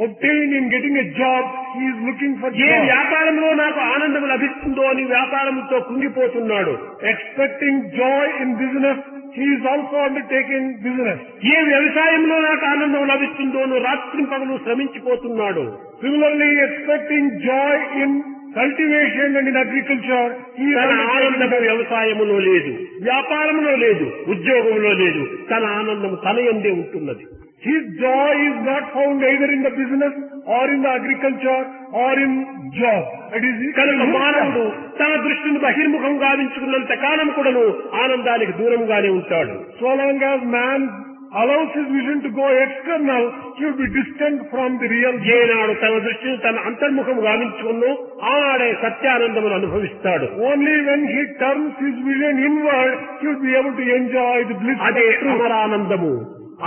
Speaker 2: obtained in getting a job, he is looking for
Speaker 1: A
Speaker 2: joy.
Speaker 1: వ్యాపారంలో నాకు ఆనందం లభిస్తుందో అని వ్యాపారంతో కుంగిపోతున్నాడు.
Speaker 2: Expecting joy in business, he is also undertaking business.
Speaker 1: ఏ వ్యవసాయంలో నాకు ఆనందం లభిస్తుందో రాత్రి పగలు శ్రమించిపోతున్నాడు.
Speaker 2: Similarly, expecting joy in cultivation and in agriculture, he is
Speaker 1: తన
Speaker 2: undertaking
Speaker 1: ఆనందము వ్యవసాయములో లేదు, వ్యాపారంలో లేదు, ఉద్యోగంలో లేదు. తన ఆనందం తన యందే ఉంటున్నది.
Speaker 2: His joy is not found either in the business or in the agriculture or in job. It is
Speaker 1: కనుక మానవుడు తన దృష్టిని బహిర్ముఖం గావించుకున్నంత కాలం కూడాను ఆనందానికి దూరంగానే ఉంటాడు.
Speaker 2: So long as man allows his vision to go external, he will be distant from the real joy.
Speaker 1: ఏనాడు తన దృష్టిని తన అంతర్ముఖం గావించుకున్నో ఆనాడే సత్యానందమును అనుభవిస్తాడు.
Speaker 2: Only when he turns his vision inward, he will be able to enjoy the bliss of
Speaker 1: అదే
Speaker 2: truth.
Speaker 1: అమరానందము,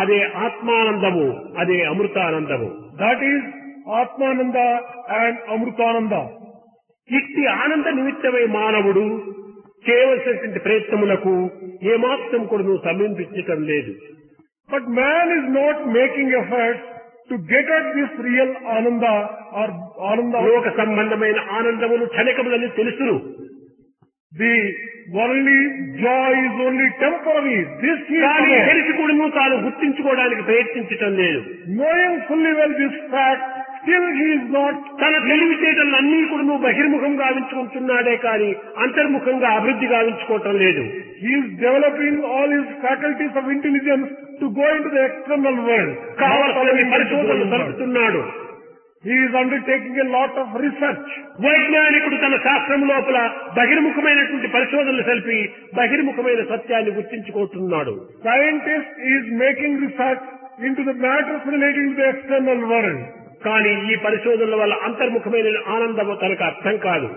Speaker 1: అదే ఆత్మానందము, అదే అమృతానందము.
Speaker 2: That is Atmananda and Amrutananda.
Speaker 1: ఇట్టి ఆనంద నిమిత్తమై మానవుడు చేయవలసినటువంటి ప్రయత్నములకు ఏమాత్రం కూడా సమీపించటం లేదు.
Speaker 2: But man is not making efforts to get at this real Ananda or Ananda.
Speaker 1: లోక సంబంధమైన ఆనందములు క్షణికములని తెలుసును.
Speaker 2: The worldly joy is only temporary. This he is
Speaker 1: కానీ
Speaker 2: aware.
Speaker 1: తెలిసి కూడా తాను గుర్తించుకోవడానికి ప్రయత్నించటం లేదు.
Speaker 2: Knowing fully well this fact, still he is not.
Speaker 1: తన తెలివితేటలన్నీ కూడా బహిర్ముఖం గావించుకుంటున్నాడే కానీ అంతర్ముఖంగా అభివృద్ధి గావించుకోవటం లేదు.
Speaker 2: He is developing all his faculties of intelligence to go into the external world.
Speaker 1: కావలసిన పరిశోధనలు జరుపుతున్నాడు.
Speaker 2: He is undertaking a lot of research.
Speaker 1: వైజ్ఞానికుడు తన శాస్త్రం లోపల బహిర్ముఖమైనటువంటి పరిశోధనలు తెలిపి బహిర్ముఖమైన సత్యాన్ని గుర్తించుకుంటున్నాడు.
Speaker 2: Scientist is making research into the matters relating to the external world.
Speaker 1: కానీ ఈ పరిశోధనల వల్ల అంతర్ముఖమైన ఆనందము తనకు అర్థం కాదు.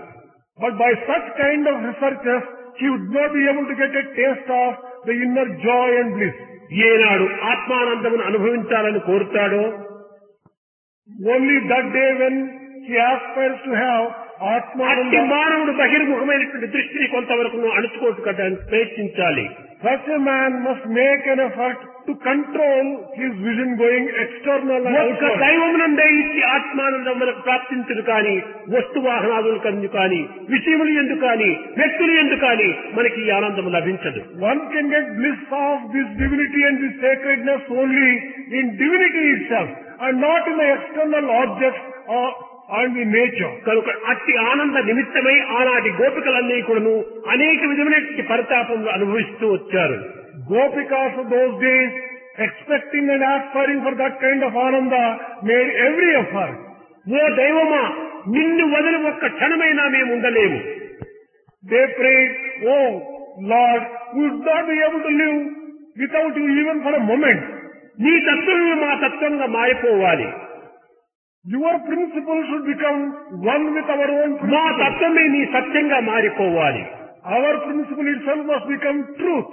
Speaker 2: But by such kind of researches, he would not be able to get a taste of the inner joy and bliss.
Speaker 1: ఏనాడు ఆత్మానందమును అనుభవించాలని కోరుతాడో
Speaker 2: Only that day when he aspires to have
Speaker 1: అట్టి
Speaker 2: Atmananda,
Speaker 1: మానవుడు బహిర్ముఖమైనటువంటి దృష్టిని కొంతవరకు అణుచుకోవడానికి ప్రయత్నించాలి.
Speaker 2: such a man must make an effort to control his vision going external and
Speaker 1: ఒక్క
Speaker 2: outward.
Speaker 1: దైవం నుండే ఇచ్చి ఆత్మానందం మనకు ప్రాప్తించదు కానీ వస్తు వాహనాదులు కందు కానీ విషయములు ఎందుకు కానీ వ్యక్తులు ఎందుకు కానీ మనకి ఈ ఆనందం లభించదు.
Speaker 2: One can get bliss of this divinity and this sacredness only in divinity itself and not in the external objects or and in nature.
Speaker 1: కనుక అట్టి ఆనంద నిమిత్తమై ఆనాటి గోపికలన్నీ కూడాను అనేక విధమైనటువంటి పరితాపములు అనుభవిస్తూ వచ్చారు.
Speaker 2: Gopikas of those days, expecting and aspiring for that kind of ananda, made every effort.
Speaker 1: ఓ దైవమా, నిన్ను వదిలి ఒక్క క్షణమైనా మేము ఉండలేము.
Speaker 2: They prayed, "Oh Lord, we would not be able to live without you even for a moment.
Speaker 1: నీ తత్వము మా తత్వంగా మారిపోవాలి.
Speaker 2: Your principle should become one with our own
Speaker 1: మా
Speaker 2: principle.
Speaker 1: తత్వమే నీ సత్యంగా మారిపోవాలి.
Speaker 2: Our principle itself must become truth.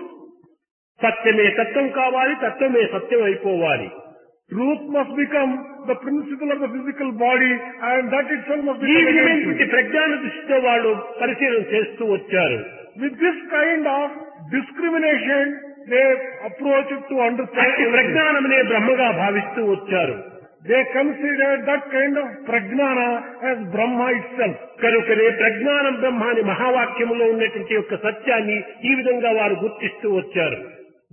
Speaker 1: సత్యమే తత్వం కావాలి, తత్వమే సత్యం అయిపోవాలి.
Speaker 2: Truth must become the principle of the physical body and that itself must
Speaker 1: ఈ
Speaker 2: become
Speaker 1: విధమైనటువంటి
Speaker 2: truth.
Speaker 1: ప్రజ్ఞాన దృష్టితో వాళ్ళు పరిశీలన చేస్తూ వచ్చారు.
Speaker 2: With this kind of discrimination, they approach it to understand.
Speaker 1: అట్టి ప్రజ్ఞానమనే బ్రహ్మగా భావిస్తూ వచ్చారు.
Speaker 2: They considered that kind of prajnana as Brahma itself.
Speaker 1: కనుకనే ప్రజ్ఞానం బ్రహ్మ అని మహావాక్యములో ఉన్నటువంటి యొక్క సత్యాన్ని ఈ విధంగా వారు గుర్తిస్తూ వచ్చారు.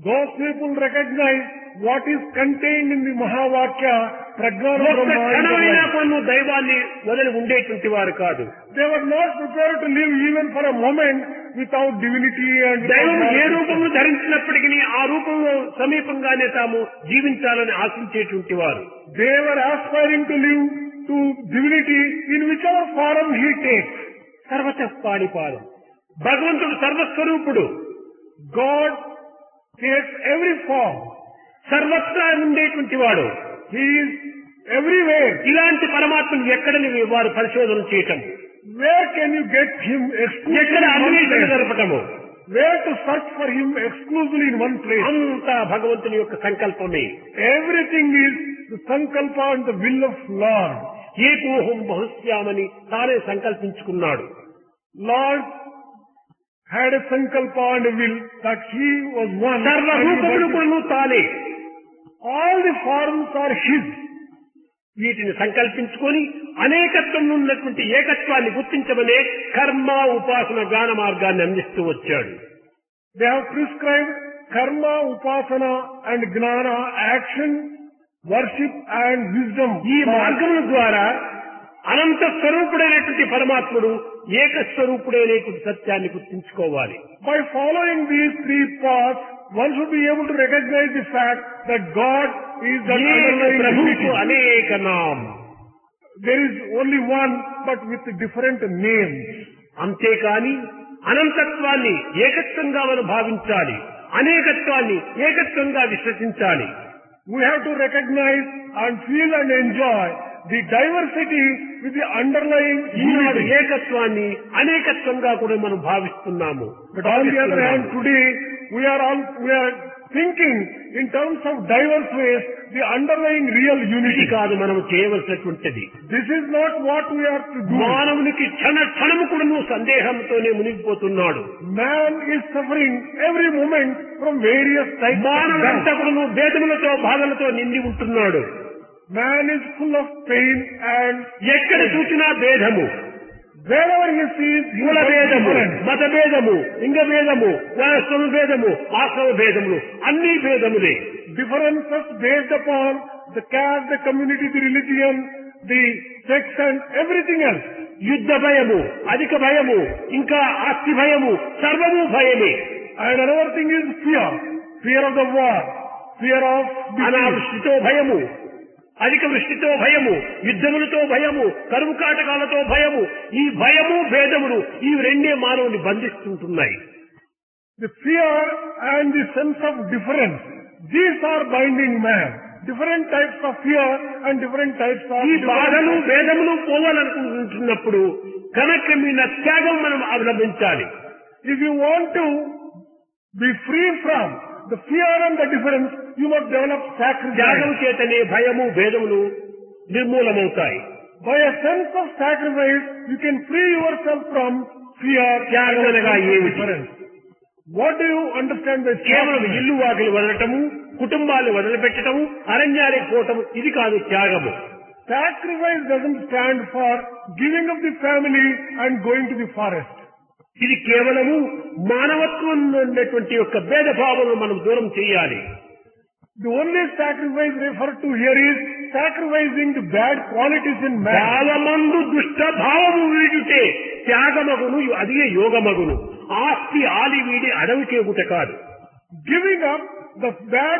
Speaker 2: Those people recognize what is contained in the Mahavakya, Prajnana
Speaker 1: ఒక్క
Speaker 2: Brahma. in
Speaker 1: క్షణమైనా
Speaker 2: their life.
Speaker 1: కొను దైవాన్ని వదిలి ఉండేటువంటి వారు కాదు.
Speaker 2: They were not prepared to live even for a moment without divinity and without
Speaker 1: దైవం ఏ
Speaker 2: knowledge.
Speaker 1: రూపంలో ధరించినప్పటికీ ఆ రూపంలో సమీపంగానే తాము జీవించాలని ఆశించేటువంటి వారు.
Speaker 2: They were aspiring to live to divinity in whichever form he takes.
Speaker 1: సర్వత పాడిపాదం. భగవంతుడు సర్వస్వరూపుడు.
Speaker 2: God takes every form.
Speaker 1: సర్వత్రా ఉండేటువంటి వాడు.
Speaker 2: He is everywhere.
Speaker 1: ఇలాంటి పరమాత్మను ఎక్కడని వారు పరిశోధన చేయటం,
Speaker 2: Where can you get him exclusively
Speaker 1: ఎక్కడ
Speaker 2: in one
Speaker 1: అన్వేషణ
Speaker 2: place?
Speaker 1: జరపటము,
Speaker 2: Where to search for him exclusively in one place?
Speaker 1: అంతా భగవంతుని యొక్క సంకల్పమే.
Speaker 2: Everything is the sankalpa and the will of Lord.
Speaker 1: ఏకోహం బహుశ్యామని తానే సంకల్పించుకున్నాడు.
Speaker 2: Lord had a sankalpa and a will that he was one.
Speaker 1: సర్వ రూపములు కూడా తానే.
Speaker 2: All the forms are his.
Speaker 1: వీటిని సంకల్పించుకొని అనేకత్వం ఉన్నటువంటి ఏకత్వాన్ని గుర్తించమనే కర్మ, ఉపాసన, జ్ఞాన మార్గాన్ని అందిస్తూ వచ్చాడు.
Speaker 2: They have prescribed karma, upasana and gnana, action, worship and wisdom.
Speaker 1: ఈ మార్గముల ద్వారా అనంత స్వరూపుడైనటువంటి పరమాత్ముడు ఏకస్వరూపుడైనటువంటి సత్యాన్ని గుర్తించుకోవాలి.
Speaker 2: By following these three paths, one should be able to recognize the fact that God is the underlying
Speaker 1: ప్రభుకు
Speaker 2: divinity.
Speaker 1: అనేక నామ్.
Speaker 2: There is only one, but with different names.
Speaker 1: అంతేకాని అనంతత్వాన్ని ఏకత్వంగా మనం భావించాలి, అనేకత్వాన్ని ఏకత్వంగా విశ్వసించాలి.
Speaker 2: We have to recognize and feel and enjoy the diversity with the underlying
Speaker 1: Eenadu
Speaker 2: unity.
Speaker 1: ఏకత్వాన్ని అనేకత్వంగా కూడా మనం భావిస్తున్నాము.
Speaker 2: But on the other hand, today we are thinking in terms of diverse ways the underlying real
Speaker 1: ఇది
Speaker 2: unity.
Speaker 1: కాదు మనం చేయవలసినటువంటిది.
Speaker 2: This is not what we are to do.
Speaker 1: మానవునికి క్షణము కూడా సందేహంతోనే మునిగిపోతున్నాడు.
Speaker 2: Man is suffering every moment from various types of
Speaker 1: మానవుడంతా
Speaker 2: doubt.
Speaker 1: కూడా భేదములతో బాధలతో నిండి ఉంటున్నాడు.
Speaker 2: Man is full of pain and
Speaker 1: ఎక్కడ చూసినా భేదము.
Speaker 2: wherever he sees
Speaker 1: కుల భేదము, మత భేదము, లింగ భేదము, వయస్సు భేదము, ఆశ్రమ భేదములు, అన్ని భేదములే.
Speaker 2: differences based upon the caste, the community, the religion, the sex and everything else.
Speaker 1: యుద్ధ భయము, అధిక భయము, ఇంకా ఆస్తి భయము, సర్వము భయమే.
Speaker 2: And another thing is fear. Fear of the war. Fear of disease.
Speaker 1: అనావృష్టితో భయము, అధిక వృష్టితో భయము, యుద్ధములతో భయము, కరువు కాటకాలతో భయము. ఈ భయము భేదములు ఈ రెండే మానవుని బంధిస్తుంటున్నాయి.
Speaker 2: The fear and the sense of difference. These are binding man. Different types of fear and different types of
Speaker 1: ఈ బాధలు భేదములు పోవాలనుకుంటున్నప్పుడు క్రమక్రమేణ త్యాగం మనం అవలంబించాలి.
Speaker 2: If you want to be free from the fear and the difference, you must develop sacrifice.
Speaker 1: త్యాగం చేతనే భయము భేదములు నిర్మూలమవుతాయి.
Speaker 2: By a sense of sacrifice, you can free yourself from fear,
Speaker 1: త్యాగం అనగా ఏమిటి?
Speaker 2: difference. What do you understand by
Speaker 1: కేవలం
Speaker 2: sacrifice?
Speaker 1: ఇల్లు వాకిలు వదలటము, కుటుంబాలు వదిలిపెట్టడము, అరణ్యానికి పోవటము ఇది కాదు త్యాగము.
Speaker 2: Sacrifice doesn't stand for giving up the family and going to the forest.
Speaker 1: ఇది కేవలము మానవత్వం ఉన్నటువంటి యొక్క భేదభావాలను మనం దూరం చేయాలి.
Speaker 2: The only sacrifice referred to here is sacrificing the bad qualities in man.
Speaker 1: భావమందు దుష్ట భావము వీడుటే త్యాగమగును, అదే యోగమగును. ఆస్తి ఆలి వీడి అడవికేగుట కాదు.
Speaker 2: Giving up the bad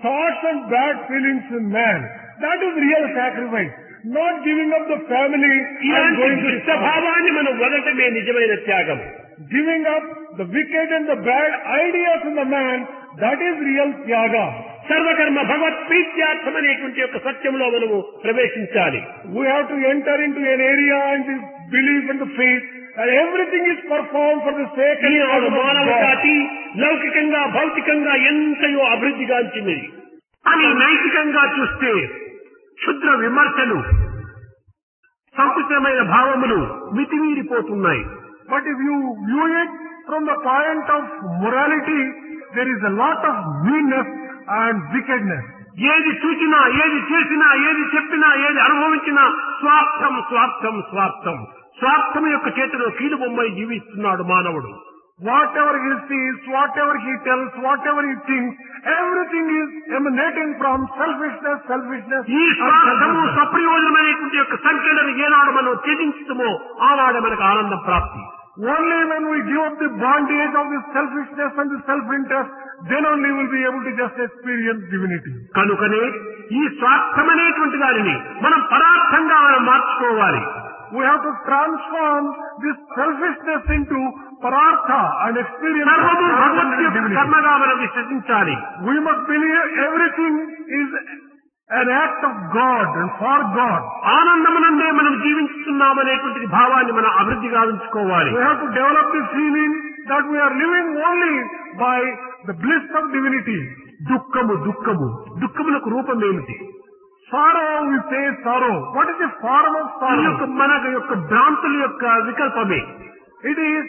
Speaker 2: thoughts and bad feelings in man. That is real sacrifice. Not giving up the family and
Speaker 1: ఇలాంటి
Speaker 2: going to the
Speaker 1: దుష్ట
Speaker 2: forest.
Speaker 1: భావాన్ని మనం వదలటమే నిజమైన త్యాగం.
Speaker 2: Giving up the wicked and the bad ideas in the man, that is real tyaga.
Speaker 1: సర్వకర్మ భగవత్ ప్రీత్యార్థం అనేటువంటి యొక్క సత్యంలో మనము ప్రవేశించాలి.
Speaker 2: We have to enter into an area and the belief and the faith and everything is performed for the sake and
Speaker 1: Eenadu
Speaker 2: honor of
Speaker 1: మానవ
Speaker 2: God.
Speaker 1: జాతి లౌకికంగా భౌతికంగా ఎంతయో అభివృద్ధిగాంచినది. అని నైతికంగా చూస్తే క్షుద్ర విమర్శలు, సంకుచితమైన భావములు మితిమీరిపోతున్నాయి.
Speaker 2: But if you view it from the point of morality, there is a lot of meanness and wickedness.
Speaker 1: ఏది చూచినా, ఏది చేసినా, ఏది చెప్పినా, ఏది అనుభవించినా స్వార్థం స్వార్థం స్వార్థం. స్వార్థం యొక్క చేతిలో కీలు బొమ్మై జీవిస్తున్నాడు మానవుడు.
Speaker 2: Whatever he sees, whatever he tells, whatever he thinks, everything is emanating from selfishness, selfishness.
Speaker 1: ఈ
Speaker 2: and
Speaker 1: స్వార్థము
Speaker 2: selfishness.
Speaker 1: సప్రయోజనమైనటువంటి యొక్క సంఖ్యలను ఏనాడు మనం త్యజించుతామో ఆనాడు మనకు ఆనందం ప్రాప్తి.
Speaker 2: Only when we give up the bondage of the selfishness and the self-interest, then only we will be able to just experience divinity.
Speaker 1: కనుకనే ఈ స్వార్థమనేటువంటి దానిని మనం పరార్థంగా మనం మార్చుకోవాలి.
Speaker 2: We have to transform this selfishness into parartha and experience
Speaker 1: సర్వము భగవంతుని యొక్క
Speaker 2: divinity.
Speaker 1: కర్మగా మనం విశ్వసించాలి.
Speaker 2: We must believe everything is an act of God and for God.
Speaker 1: ఆనందమునందే మనం జీవిస్తున్నామనేటువంటి భావాన్ని మనం అభివృద్ధి గావించుకోవాలి.
Speaker 2: We have to develop this feeling that we are living only by the bliss of divinity. దుఃఖములకు రూపం ఏమిటి? Sorrow, we say sorrow. What is the form of sorrow?
Speaker 1: మన యొక్క భ్రాంతుల యొక్క వికల్పమే.
Speaker 2: It is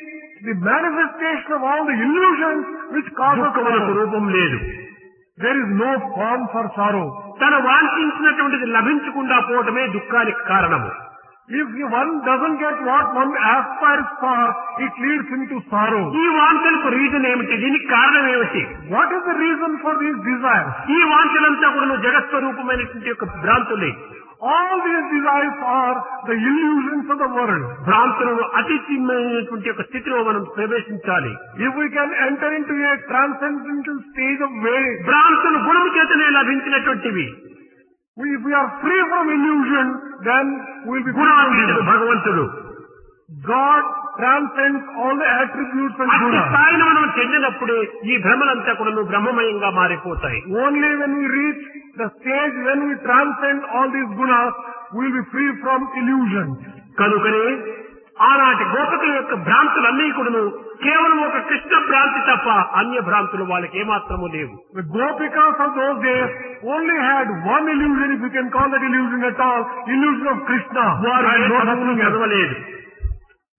Speaker 2: the manifestation of all the illusions which cause
Speaker 1: దుఃఖములకు
Speaker 2: sorrow.
Speaker 1: రూపం లేదు.
Speaker 2: There is no form for sorrow.
Speaker 1: తన వాంఛించినటువంటిది లభించకుండా పోవటమే దుఃఖానికి కారణము.
Speaker 2: If one doesn't get what one aspires for, it leads him to sorrow.
Speaker 1: ఈ వాంఛలకు reason ఏమిటి? దీనికి కారణం ఏమిటి?
Speaker 2: What is the reason for these desires?
Speaker 1: ఈ వాంఛలంతా కూడా జగత్స్వరూపమైనటువంటి యొక్క భ్రాంతులే.
Speaker 2: All these desires are the illusions of the world.
Speaker 1: భ్రాంతులను అతీతమైనటువంటి యొక్క స్థితిలో మనం ప్రవేశించాలి.
Speaker 2: If we can enter into a transcendental stage of way,
Speaker 1: భ్రాంతులు గుణము చేతనే లభించినటువంటివి.
Speaker 2: if we are free from illusion, then we will be free from
Speaker 1: గుణాతీతుడు
Speaker 2: illusion.
Speaker 1: భగవంతుడు.
Speaker 2: God transcends all the attributes and
Speaker 1: అట్టి
Speaker 2: gunas.
Speaker 1: స్థాయిని మనం చెందినప్పుడే ఈ భ్రమలంతా కూడా బ్రహ్మమయంగా మారిపోతాయి.
Speaker 2: Only when we reach the stage when we transcend all these gunas, we will be free from illusions.
Speaker 1: కనుకనే ఆనాటి గోపికల యొక్క భ్రాంతులన్నీ కూడాను కేవలం ఒక కృష్ణ భ్రాంతి తప్ప అన్య భ్రాంతులు వాళ్ళకి ఏమాత్రము లేవు.
Speaker 2: The Gopikas of those days only had one illusion, if you can call that illusion at all, illusion of Krishna.
Speaker 1: వారు
Speaker 2: And
Speaker 1: ఏ
Speaker 2: no
Speaker 1: చదువును
Speaker 2: nothing else.
Speaker 1: చదవలేదు.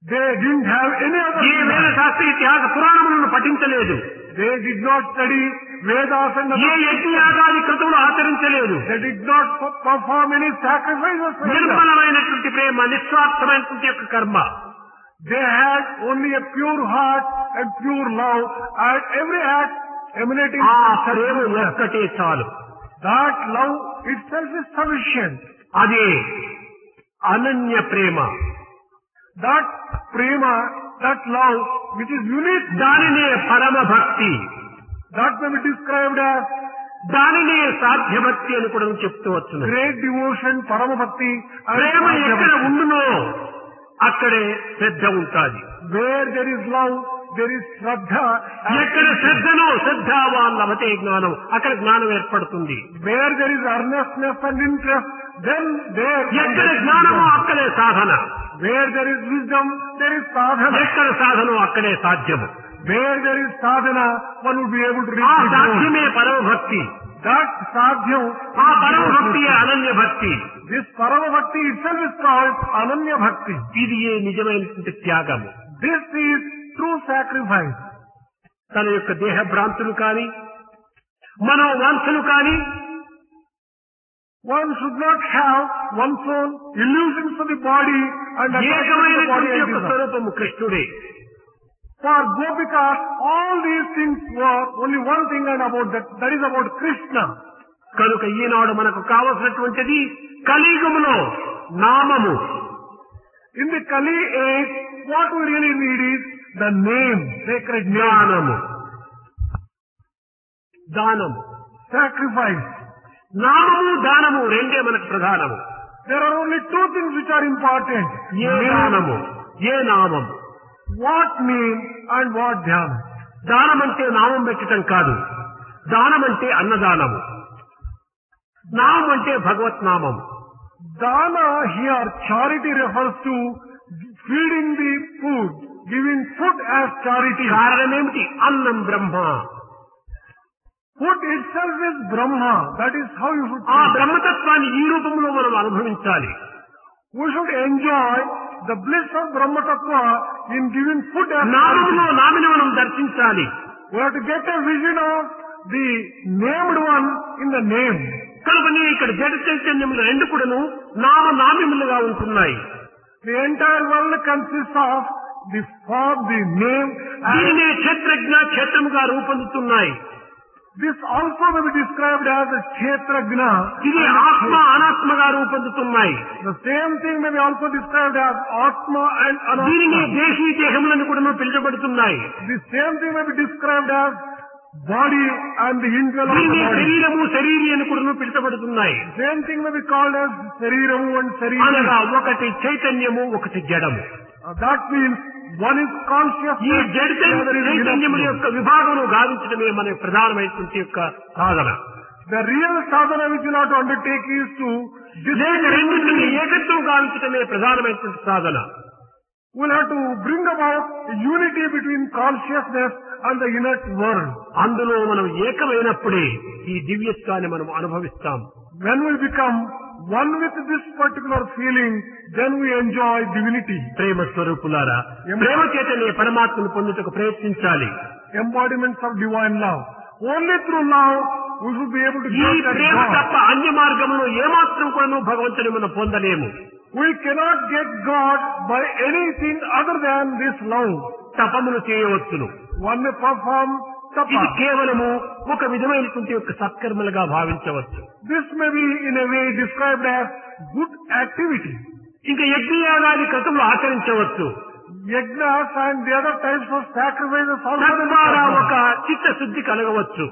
Speaker 2: They didn't have any other
Speaker 1: ఏ వేద
Speaker 2: Krishna.
Speaker 1: శాస్త్ర ఇతిహాస పురాణములను పఠించలేదు.
Speaker 2: They did not study Vedas and
Speaker 1: A
Speaker 2: other.
Speaker 1: యజ్ఞయాగాది క్రతువులు ఆచరించలేదు.
Speaker 2: They did not perform any sacrifices for Vedas.
Speaker 1: నిర్మలమైనటువంటి ప్రేమ, నిస్వార్థమైనటువంటి యొక్క కర్మ.
Speaker 2: They had only a pure heart and pure love, and every act emanating
Speaker 1: ఆ
Speaker 2: from
Speaker 1: Prema
Speaker 2: such love.
Speaker 1: ఒక్కటే చాలు.
Speaker 2: That love itself is sufficient.
Speaker 1: అదే అనన్య ప్రేమ.
Speaker 2: That prema, that love, which is unique,
Speaker 1: దానినే పరమ భక్తి,
Speaker 2: that may be described as
Speaker 1: దానినే సాధ్య భక్తి అని కూడా చెప్తూ వచ్చును.
Speaker 2: great devotion, paramabhakti, and
Speaker 1: ప్రేమ ఎక్కడ
Speaker 2: sadhya-bhakti.
Speaker 1: ఉండునో అక్కడే శ్రద్ధ ఉంటాది.
Speaker 2: Where there is love, there is shraddha. and
Speaker 1: ఎక్కడ శ్రద్ధనో శ్రద్ధావాన్ లభతే జ్ఞానం, అక్కడ జ్ఞానం ఏర్పడుతుంది.
Speaker 2: where there is earnestness and interest, then there.
Speaker 1: ఎక్కడ జ్ఞానమో అక్కడే సాధన,
Speaker 2: Where there is wisdom, there is sadhana.
Speaker 1: ఎక్కడ సాధనో అక్కడే సాధ్యము.
Speaker 2: Where there is sadhana, one would be able to
Speaker 1: ఆ
Speaker 2: reach the goal.
Speaker 1: సాధ్యమే పరమ భక్తి.
Speaker 2: That sadhyam,
Speaker 1: ఆ పరమ భక్తియే అనన్య భక్తి.
Speaker 2: this paramabhakti itself is called ananya bhakti.
Speaker 1: ఇది ఏ నిజమైనటువంటి త్యాగము.
Speaker 2: This is true sacrifice.
Speaker 1: తన యొక్క దేహ భ్రాంతులు కాని మనోవాంఛలు కాని
Speaker 2: One should not have one's own illusions of the body and attachment to the body
Speaker 1: ఏకమైనటువంటి
Speaker 2: and
Speaker 1: యొక్క
Speaker 2: desire.
Speaker 1: స్వరూపము కృష్ణుడే.
Speaker 2: For Gopikas, all these things were only one thing, and about that is about Krishna.
Speaker 1: కనుక ఈనాడు మనకు కావలసినటువంటిది కలియుగములో నామము.
Speaker 2: In the Kali age, what we really need is the name, sacred name,
Speaker 1: జ్ఞానము, దానము.
Speaker 2: sacrifice.
Speaker 1: నామము దానము రెండే మనకు ప్రధానము.
Speaker 2: There are only two things which are important.
Speaker 1: ఏ దానము, ఏ నామము.
Speaker 2: What name and what dhyana.
Speaker 1: దానం అంటే నామం పెట్టడం కాదు. దానం అంటే అన్నదానము. నామం అంటే భగవత్ నామం.
Speaker 2: Dana here, charity refers to feeding the food, giving food as charity.
Speaker 1: కారణమేమిటి? అన్నం బ్రహ్మ.
Speaker 2: Food itself is Brahma. That is how you should
Speaker 1: ఆ
Speaker 2: think.
Speaker 1: బ్రహ్మతత్వాన్ని ఈ రూపంలో మనం అనుభవించాలి.
Speaker 2: We should enjoy the bliss of Brahma Tattva in giving food as
Speaker 1: నామములో
Speaker 2: charity.
Speaker 1: Nominee మనం దర్శించాలి.
Speaker 2: We have to get a vision of the named one in the name.
Speaker 1: కనుక నీ ఇక్కడ జడ చైతన్యములు రెండు కూడాను నామిములుగా ఉంటున్నాయి.
Speaker 2: The entire world consists of the form, the name, and
Speaker 1: దీనినే క్షేత్రజ్ఞ క్షేత్రముగా రూపొందుతున్నాయి.
Speaker 2: this also may be described as a Kshetragna.
Speaker 1: ఇది ఆత్మ అనాత్మగా రూపొందుతున్నాయి.
Speaker 2: The same thing may be also described as Atma and
Speaker 1: దీనిని
Speaker 2: Anatma.
Speaker 1: దేశీ దేహములను కూడా పిలుచబడుతున్నాయి.
Speaker 2: The same thing may be described as body and the indwell of the
Speaker 1: దీన్ని
Speaker 2: body.
Speaker 1: శరీరము శరీరి అని కూడా పిలుచబడుతున్నాయి.
Speaker 2: Same thing may be called as Sariramu and Sariri.
Speaker 1: అనగా ఒకటి చైతన్యము ఒకటి జడము.
Speaker 2: That means one is
Speaker 1: ఈ
Speaker 2: consciousness,
Speaker 1: జడ
Speaker 2: the other is
Speaker 1: చైతన్యముల
Speaker 2: inner.
Speaker 1: యొక్క విభాగమును గావించడమే మన ప్రధానమైనటువంటి యొక్క సాధన.
Speaker 2: The real sadhana which you have to undertake is to
Speaker 1: లేక రెండింటిని ఏకత్వం గావించడమే ప్రధానమైనటువంటి సాధన.
Speaker 2: we'll have to bring about unity between consciousness and the inert world.
Speaker 1: అందులో మనం ఏకమైనప్పుడే ఈ దివ్యత్వాన్ని మనం అనుభవిస్తాం.
Speaker 2: When we become one with this particular feeling, then we enjoy divinity.
Speaker 1: ప్రేమ స్వరూపులారా, ప్రేమ చేతనే పరమాత్మను పొందుటకు ప్రయత్నించాలి.
Speaker 2: Embodiments of divine love. Only through love we should be able to
Speaker 1: ఈ
Speaker 2: get at
Speaker 1: ప్రేమ
Speaker 2: God.
Speaker 1: తప్ప అన్య మార్గంలో ఏమాత్రం కూడా భగవంతుని మనం పొందలేము.
Speaker 2: We cannot get God by anything other than this love.
Speaker 1: తపమును చేయవచ్చును.
Speaker 2: One may perform
Speaker 1: ఇది
Speaker 2: tapa.
Speaker 1: కేవలము ఒక విధమైనటువంటి యొక్క సత్కర్మలుగా భావించవచ్చు.
Speaker 2: This may be in a way described as good activity.
Speaker 1: ఇంకా యజ్ఞయాగాది క్రతువులు ఆచరించవచ్చు.
Speaker 2: Yajnas and the other types of sacrifices also may be
Speaker 1: తద్వారా ఒక
Speaker 2: performed.
Speaker 1: చిత్తశుద్ధి కలగవచ్చు.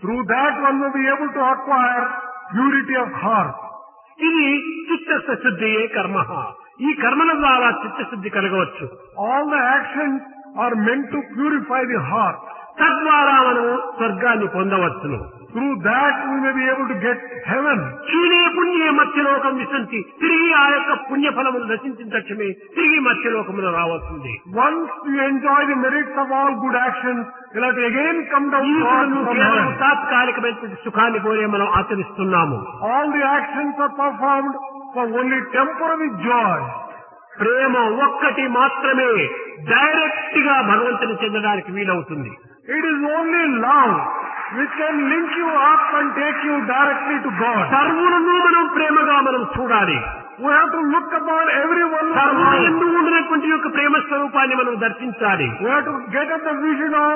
Speaker 2: Through that one may be able to acquire purity of heart.
Speaker 1: ఇది చిత్తశుద్ధియే కర్మ. ఈ కర్మల ద్వారా చిత్తశుద్ధి కలగవచ్చు.
Speaker 2: All the actions are meant to purify the heart.
Speaker 1: తద్వారా మనము స్వర్గాన్ని పొందవచ్చును.
Speaker 2: Through that we may be able to get heaven.
Speaker 1: క్షీణే పుణ్యే మత్స్యలోకం విశంతి. తిరిగి ఆ యొక్క పుణ్యఫలమును రచించిన తక్షణమే తిరిగి మత్స్యలోకములో రావాల్సింది.
Speaker 2: Once you enjoy the merits of all good actions, you'll have to again come down
Speaker 1: ఈ
Speaker 2: to earth
Speaker 1: గుణము
Speaker 2: from
Speaker 1: కేవలం
Speaker 2: heaven.
Speaker 1: తాత్కాలికమైనటువంటి సుఖాన్ని కోరే మనం ఆచరిస్తున్నాము.
Speaker 2: All the actions are performed for only temporary joy.
Speaker 1: ప్రేమ ఒక్కటి మాత్రమే డైరెక్ట్ గా భగవంతుని చెందడానికి వీలవుతుంది.
Speaker 2: It is only love which can link you up and take you directly to God.
Speaker 1: సర్వులను మనం ప్రేమగా మనం చూడాలి.
Speaker 2: We have to look upon everyone with
Speaker 1: సర్వులు
Speaker 2: love.
Speaker 1: ఎందుకు ఉండినటువంటి యొక్క ప్రేమ స్వరూపాన్ని మనం దర్శించాలి.
Speaker 2: We have to get at the vision of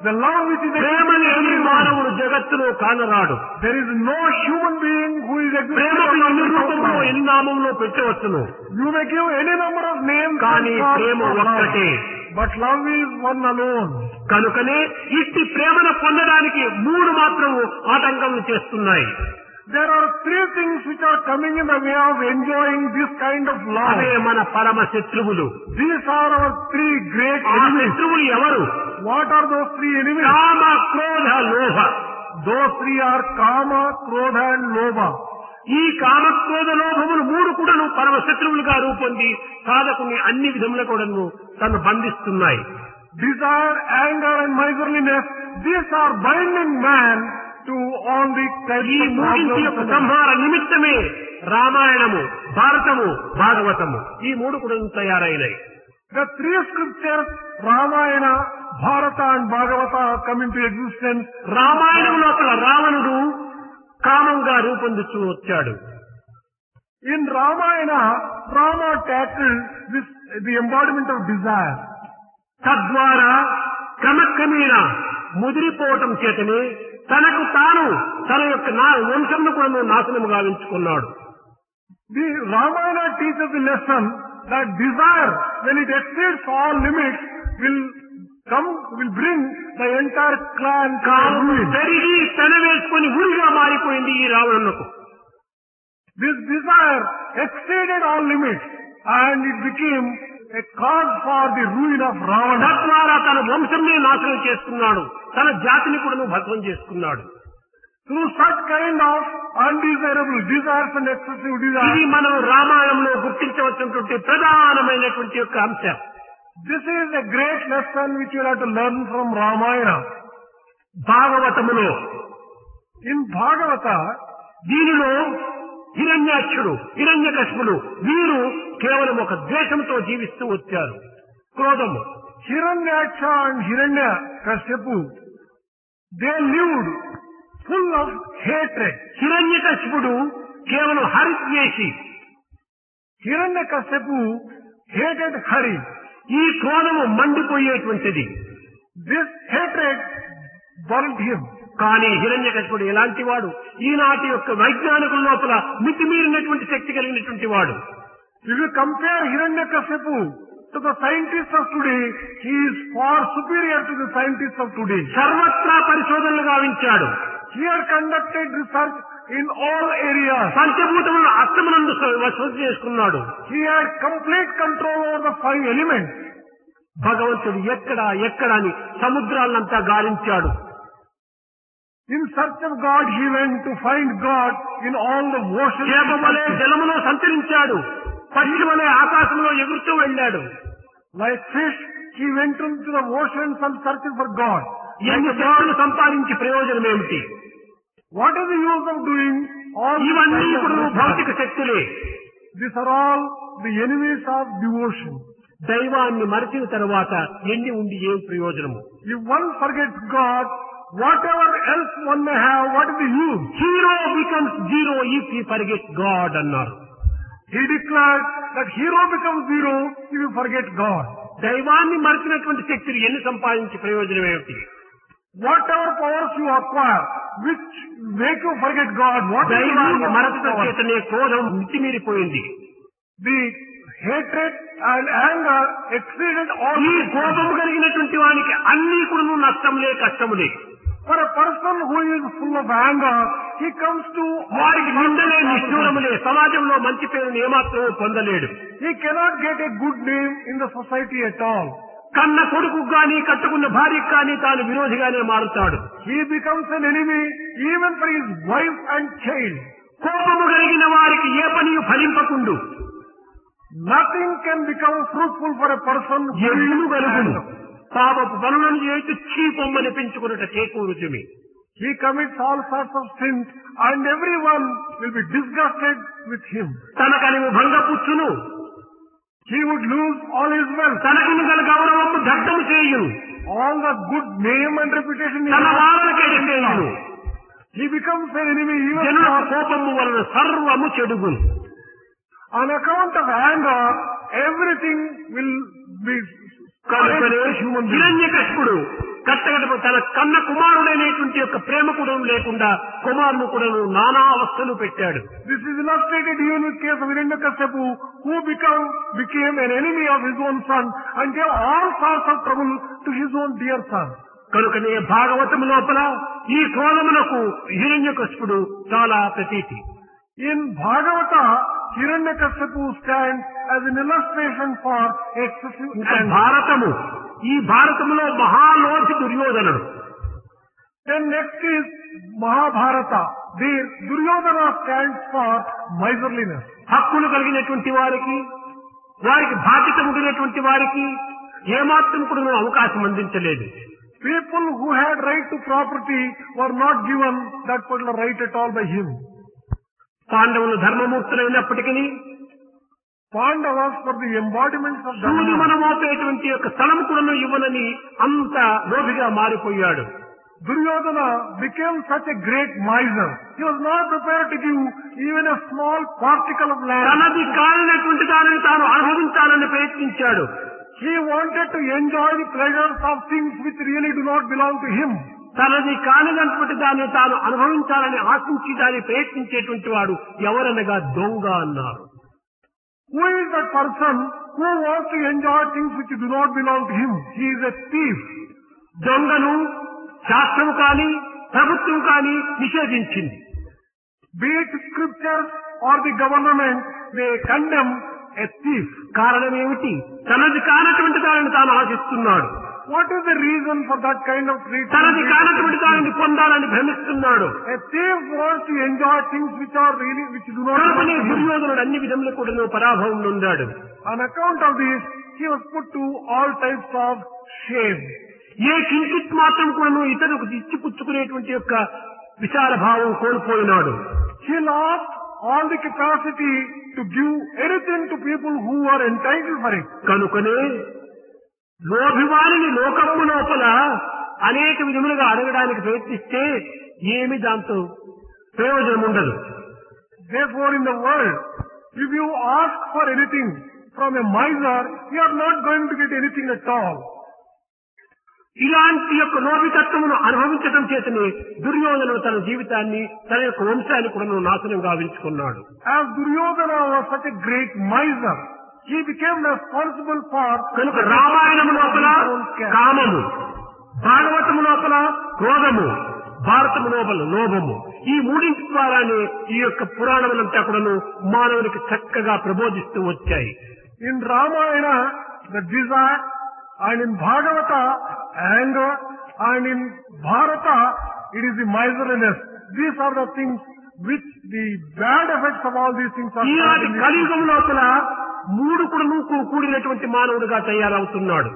Speaker 2: the love which is
Speaker 1: Prema
Speaker 2: existing in
Speaker 1: లేని
Speaker 2: everyone.
Speaker 1: మానవుడు జగత్తులో కానరాడు.
Speaker 2: There is no human being who is
Speaker 1: ప్రేమకు
Speaker 2: existing
Speaker 1: ఎన్ని
Speaker 2: without
Speaker 1: రూపంలో
Speaker 2: love.
Speaker 1: ఎన్ని నామంలో పెట్టవచ్చును.
Speaker 2: You may give any number of names,
Speaker 1: కానీ
Speaker 2: and
Speaker 1: Prema
Speaker 2: for love,
Speaker 1: ఒక్కటే.
Speaker 2: but love is one alone.
Speaker 1: కనుకనే ఇట్టి ప్రేమను పొందడానికి మూడు మాత్రము ఆటంకములు చేస్తున్నాయి.
Speaker 2: There are three things which are coming in the way of enjoying this kind of love.
Speaker 1: అవే మన పరమ శత్రువులు.
Speaker 2: These are our three great
Speaker 1: ఆ
Speaker 2: enemies.
Speaker 1: శత్రువులు ఎవరు?
Speaker 2: What are those three enemies?
Speaker 1: కామ, క్రోధ, లోభ.
Speaker 2: Those three are Kama, Krodha and Lobha.
Speaker 1: ఈ కామ, క్రోధ, లోభములు మూడు కూడాను పరమ శత్రువులుగా రూపొంది సాధకుని అన్ని విధముల కూడాను తను బంధిస్తున్నాయి.
Speaker 2: Desire, anger and miserliness, these are binding man to all the types
Speaker 1: ఈ
Speaker 2: of
Speaker 1: మూడింటి యొక్క
Speaker 2: problems.
Speaker 1: సంహార నిమిత్తమే రామాయణము, భారతము, భాగవతము ఈ మూడు కూడా తయారైనాయి.
Speaker 2: The three scriptures, Ramayana, Bharata and Bhagavata come into existence.
Speaker 1: Ramayanam లోపల రావణుడు కామంగా రూపొందుతూ వచ్చాడు.
Speaker 2: In Ramayana, Rama tackled this, the embodiment of desire.
Speaker 1: తద్వారా క్రమక్రమేణా ముదిరిపోవటం చేతనే తనకు తాను తన యొక్క వంశంను కూడా నాశనము గావించుకున్నాడు.
Speaker 2: The Ramayana teaches the lesson that desire, when it exceeds all limits, will bring the entire clan to
Speaker 1: కామము
Speaker 2: ruin.
Speaker 1: పెరిగి తన వేసుకొని ఊరిగా మారిపోయింది ఈ రావణునకు.
Speaker 2: This desire exceeded all limits and it became a cause for the ruin of Ravana.
Speaker 1: తద్వారా తన వంశంనే నాశనం చేసుకున్నాడు, తన జాతిని కూడా భస్మం చేసుకున్నాడు.
Speaker 2: Through such kind of undesirable desires and excessive
Speaker 1: ఇది
Speaker 2: desires,
Speaker 1: మనం రామాయణంలో గుర్తించవలసినటువంటి ప్రధానమైనటువంటి యొక్క అంశం.
Speaker 2: this is a great lesson which you have to learn from Ramayana.
Speaker 1: భాగవతములో
Speaker 2: In Bhagavata,
Speaker 1: దీనిలో హిరణ్యాక్షుడు, హిరణ్యకశిపుడు వీరు కేవలం ఒక ద్వేషంతో జీవిస్తూ వచ్చారు. క్రోధము.
Speaker 2: Hiranyaksha and Hiranyakashipu, they lived full of hatred.
Speaker 1: హిరణ్యకశిపుడు కేవలం హరిద్వేషి.
Speaker 2: Hiranyakashipu hated Hari.
Speaker 1: ఈ క్రోధము మండిపోయేటువంటిది.
Speaker 2: This hatred burnt him.
Speaker 1: కానీ హిరణ్యకశిపుడు ఎలాంటి వాడు? ఈనాటి యొక్క వైజ్ఞానికుల లోపల మితిమీరినటువంటి శక్తి కలిగినటువంటి వాడు.
Speaker 2: If you compare Hiranyakashipu To the scientists of today, he is far superior to the scientists of today.
Speaker 1: సర్వత్రా పరిశోధనలు గావించాడు.
Speaker 2: He had conducted research in all areas.
Speaker 1: పంచభూతములను అస్తమునందు వశం చేసుకున్నాడు.
Speaker 2: He had complete control over the 5 elements.
Speaker 1: భగవంతుడు ఎక్కడ అని సముద్రాలంతా గాలించాడు.
Speaker 2: In search of God, he went to find God in all the oceans.
Speaker 1: చేపవలే జలములో సంచరించాడు. పక్షి వలె ఆకాశంలో ఎగురుతూ వెళ్ళాడు.
Speaker 2: Like fish, he went into the oceans and searched for God.
Speaker 1: ఎన్ని శక్తులు సంపాదించి ప్రయోజనం ఏమిటి?
Speaker 2: What is the use of doing all
Speaker 1: ఇవన్నీ
Speaker 2: these
Speaker 1: ఇప్పుడు
Speaker 2: kinds of
Speaker 1: భౌతిక శక్తులే.
Speaker 2: These are all the enemies of devotion.
Speaker 1: దైవాన్ని మరచిన తరువాత ఎన్ని ఉండి ఏం ప్రయోజనము?
Speaker 2: If one forgets God, whatever else one may have, what is the use?
Speaker 1: Hero becomes zero if he forget God అన్నారు.
Speaker 2: He declared that hero becomes zero if you forget God.
Speaker 1: దైవాన్ని మరచినటువంటి శక్తులు ఎన్ని సంపాదించి ప్రయోజనం ఏమిటి?
Speaker 2: Whatever powers you acquire, which make you forget God, what is the
Speaker 1: దైవాన్ని
Speaker 2: use of
Speaker 1: మరచడం
Speaker 2: power?
Speaker 1: చేతనే క్రోధం మితిమీరిపోయింది.
Speaker 2: The hatred and anger exceeded all.
Speaker 1: ఈ కోపము కలిగినటువంటి వానికి అన్ని కూడా నష్టములే కష్టములే.
Speaker 2: For a person who is full of anger, he comes to
Speaker 1: వారికి నిందలే నిష్ఠూరములే. సమాజంలో మంచి పేరును ఏమాత్రం పొందలేడు.
Speaker 2: He cannot get a good name in the society at all.
Speaker 1: కన్న కొడుకు గాని కట్టుకున్న భార్యకు కానీ తాను విరోధిగానే మారుతాడు.
Speaker 2: He becomes an enemy even for his wife and child.
Speaker 1: కోపము కలిగిన వారికి ఏ పని ఫలింపకుండు.
Speaker 2: Nothing can become fruitful for a person who
Speaker 1: ఎల్లు
Speaker 2: is
Speaker 1: గలుగును.
Speaker 2: angry.
Speaker 1: పాపపు పనులను చేసి చీపొమ్మని పెంచుకున్నట చేకూరుచుమి.
Speaker 2: He commits all sorts of sins and everyone will be disgusted with him.
Speaker 1: తనకనివి భంగపుచ్చును.
Speaker 2: He would lose all his wealth.
Speaker 1: తనకిని గల గౌరవము దగ్ధము చేయును.
Speaker 2: All the good name and reputation he
Speaker 1: తన
Speaker 2: has.
Speaker 1: వారలకే చేయును.
Speaker 2: He becomes an enemy even
Speaker 1: జనుల
Speaker 2: for
Speaker 1: కోపము వలన సర్వము చెడుగును.
Speaker 2: on account of anger, everything will be
Speaker 1: కనుకనే
Speaker 2: human being.
Speaker 1: హిరణ్యకశిపుడు కట్టగడప తన కన్న కుమారుడైనటువంటి యొక్క ప్రేమ కూడా లేకుండా కుమారుని కూడా నానా అవస్థలు పెట్టాడు.
Speaker 2: This is illustrated even with case of Hiranyakashipu, who became an enemy of his own son and gave all sorts of trouble to his own dear son.
Speaker 1: కనుకనే భాగవతము లోపల ఈ క్రోధమునకు హిరణ్యకశిపుడు చాలా ప్రతీతి.
Speaker 2: In Bhagavata, Hiranyakashipu stands as an illustration for excessive
Speaker 1: ఇంకా
Speaker 2: anger.
Speaker 1: భారతము ఈ భారతములో మహాలోచి దుర్యోధనుడు.
Speaker 2: Then next is Mahabharata. There Duryodhana stands for miserliness.
Speaker 1: హక్కులు కలిగినటువంటి వారికి బాధ్యత ఉండినటువంటి వారికి ఏమాత్రం కూడా అవకాశం అందించలేదు.
Speaker 2: People who had right to property were not given that particular right at all by him.
Speaker 1: పాండవులు ధర్మమూర్తులైనప్పటికీ
Speaker 2: Pandavas were the embodiments of
Speaker 1: సూది
Speaker 2: Dharma.
Speaker 1: మనం మోపేటువంటి యొక్క స్థలం కూడా ఇవ్వనని అంత లోభిగా మారిపోయాడు.
Speaker 2: Duryodhana became such a great miser. He was not prepared to give even a small particle of land.
Speaker 1: తనది కానినటువంటి దానిని తాను అనుభవించాలని ప్రయత్నించాడు.
Speaker 2: He wanted to enjoy the pleasures of things which really do not belong to him.
Speaker 1: తనది కానినటువంటి దాన్ని తాను అనుభవించాలని ఆశించి దాన్ని ప్రయత్నించేటువంటి వాడు ఎవరనగా దొంగ అన్నారు.
Speaker 2: Who is that person who wants to enjoy things which do not belong to him? He is a thief.
Speaker 1: దొంగను శాస్త్రము కానీ ప్రభుత్వం కానీ నిషేధించింది.
Speaker 2: Be it scriptures or the government, they condemn a thief.
Speaker 1: కారణం ఏమిటి? తనది కానటువంటి దానిని తాను ఆశిస్తున్నాడు.
Speaker 2: What is the reason for that kind of
Speaker 1: తనది
Speaker 2: treatment?
Speaker 1: కానటువంటి దానిని పొందాలని భ్రమిస్తున్నాడు.
Speaker 2: A thief wants to enjoy things which do not belong
Speaker 1: కనుకనే
Speaker 2: to him.
Speaker 1: దుర్యోధనుడు అన్ని విధములు కూడా పరాభవం నొందాడు.
Speaker 2: On account of this, he was put to all types of shame.
Speaker 1: ఏ కించిత్ మాత్రం కూడా ఇతరులకు ఇచ్చిపుచ్చుకునేటువంటి యొక్క విచార భావం కోల్పోయినాడు.
Speaker 2: He lost all the capacity to give anything to people who are entitled for it.
Speaker 1: కనుకనే లోభివారిని లోకము లోపల అనేక విధములుగా అడగడానికి ప్రయత్నిస్తే ఏమి దాంతో ప్రయోజనం ఉండదు.
Speaker 2: Therefore, in the world, if you ask for anything from a miser, you are not going to get anything at all.
Speaker 1: ఇలాంటి యొక్క లోభితత్వమును అనుభవించడం చేతనే దుర్యోధనుడు తన జీవితాన్ని తన యొక్క వంశాన్ని కూడా నాశనం గావించుకున్నాడు.
Speaker 2: As Duryodhana was such a great miser, he became responsible for
Speaker 1: కనుక రామాయణము లోపల కామము, భాగవతము లోపల క్రోధము, భారతము లోపల లోభము, ఈ మూడింటి ద్వారానే ఈ యొక్క పురాణములంతా కూడాను మానవునికి చక్కగా ప్రబోధిస్తూ వచ్చాయి.
Speaker 2: In Ramayana, the desire, and in Bhagavata, anger, and in Bharata, it is the miserliness. These are the things which the bad effects of all these things are.
Speaker 1: ఈనాటి కలియుగం లోపల మూడు కూడాను కూడినటువంటి మానవుడిగా తయారవుతున్నాడు.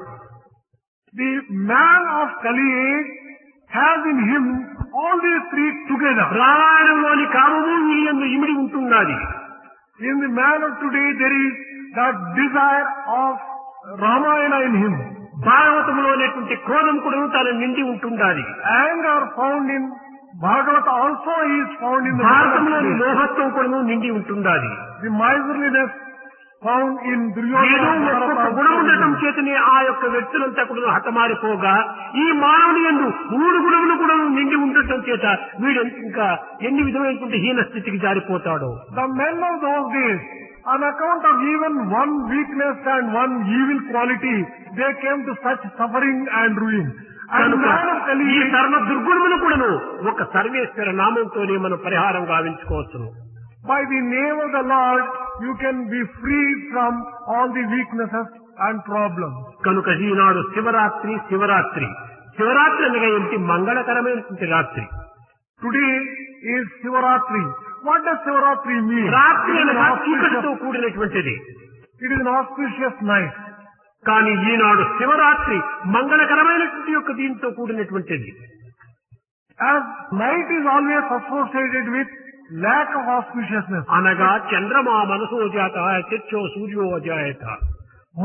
Speaker 2: The man of Kali has in him all these three together.
Speaker 1: రామాయణంలోని కామము వీళ్ళందు ఇమిడి ఉంటున్నది.
Speaker 2: In the man of today, there is that desire of Ramayana in him.
Speaker 1: భాగవతంలోనేటువంటి క్రోధం కూడా తన నిండి ఉంటుండాలి.
Speaker 2: Anger found in Bhagavata also is found in the
Speaker 1: భారతంలోని లోహత్వం కూడా నిండి ఉంటుండాలి.
Speaker 2: The miserliness found in
Speaker 1: ఏదో ఒక్కొక్క గుణం ఉండటం
Speaker 2: Duryodhana.
Speaker 1: చేతనే ఆ యొక్క వ్యక్తులంతా కూడా హతమారిపోగా ఈ మానవుని యందు మూడు గుణములు కూడా నిండి ఉండటం చేత వీడు ఇంకా ఎన్ని విధమైనటువంటి హీన స్థితికి జారిపోతాడో.
Speaker 2: The men of those days, on account of even one weakness and one evil quality, they came to such suffering and ruin. And the man of Kali,
Speaker 1: ఈ సర్వ దుర్గుణములు కూడాను ఒక సర్వేశ్వర నామంతోనే మనం పరిహారం గావించుకోవచ్చును.
Speaker 2: by the name of the Lord, you can be freed from all the weaknesses and problems.
Speaker 1: కనుక ఈనాడు శివరాత్రి శివరాత్రి శివరాత్రి అనగా ఏంటి? మంగళకరమైనటువంటి రాత్రి.
Speaker 2: Today is Sivaratri. What does Sivaratri mean?
Speaker 1: రాత్రి అనగా చీకటితో కూడినటువంటిది.
Speaker 2: It is an auspicious night.
Speaker 1: కానీ ఈనాడు శివరాత్రి మంగళకరమైనటువంటి యొక్క దీంతో కూడినటువంటిది.
Speaker 2: As night is always associated with lack of auspiciousness.
Speaker 1: అనగా చంద్రమా మనసో జాత చర్చో సూర్యో అజాయత.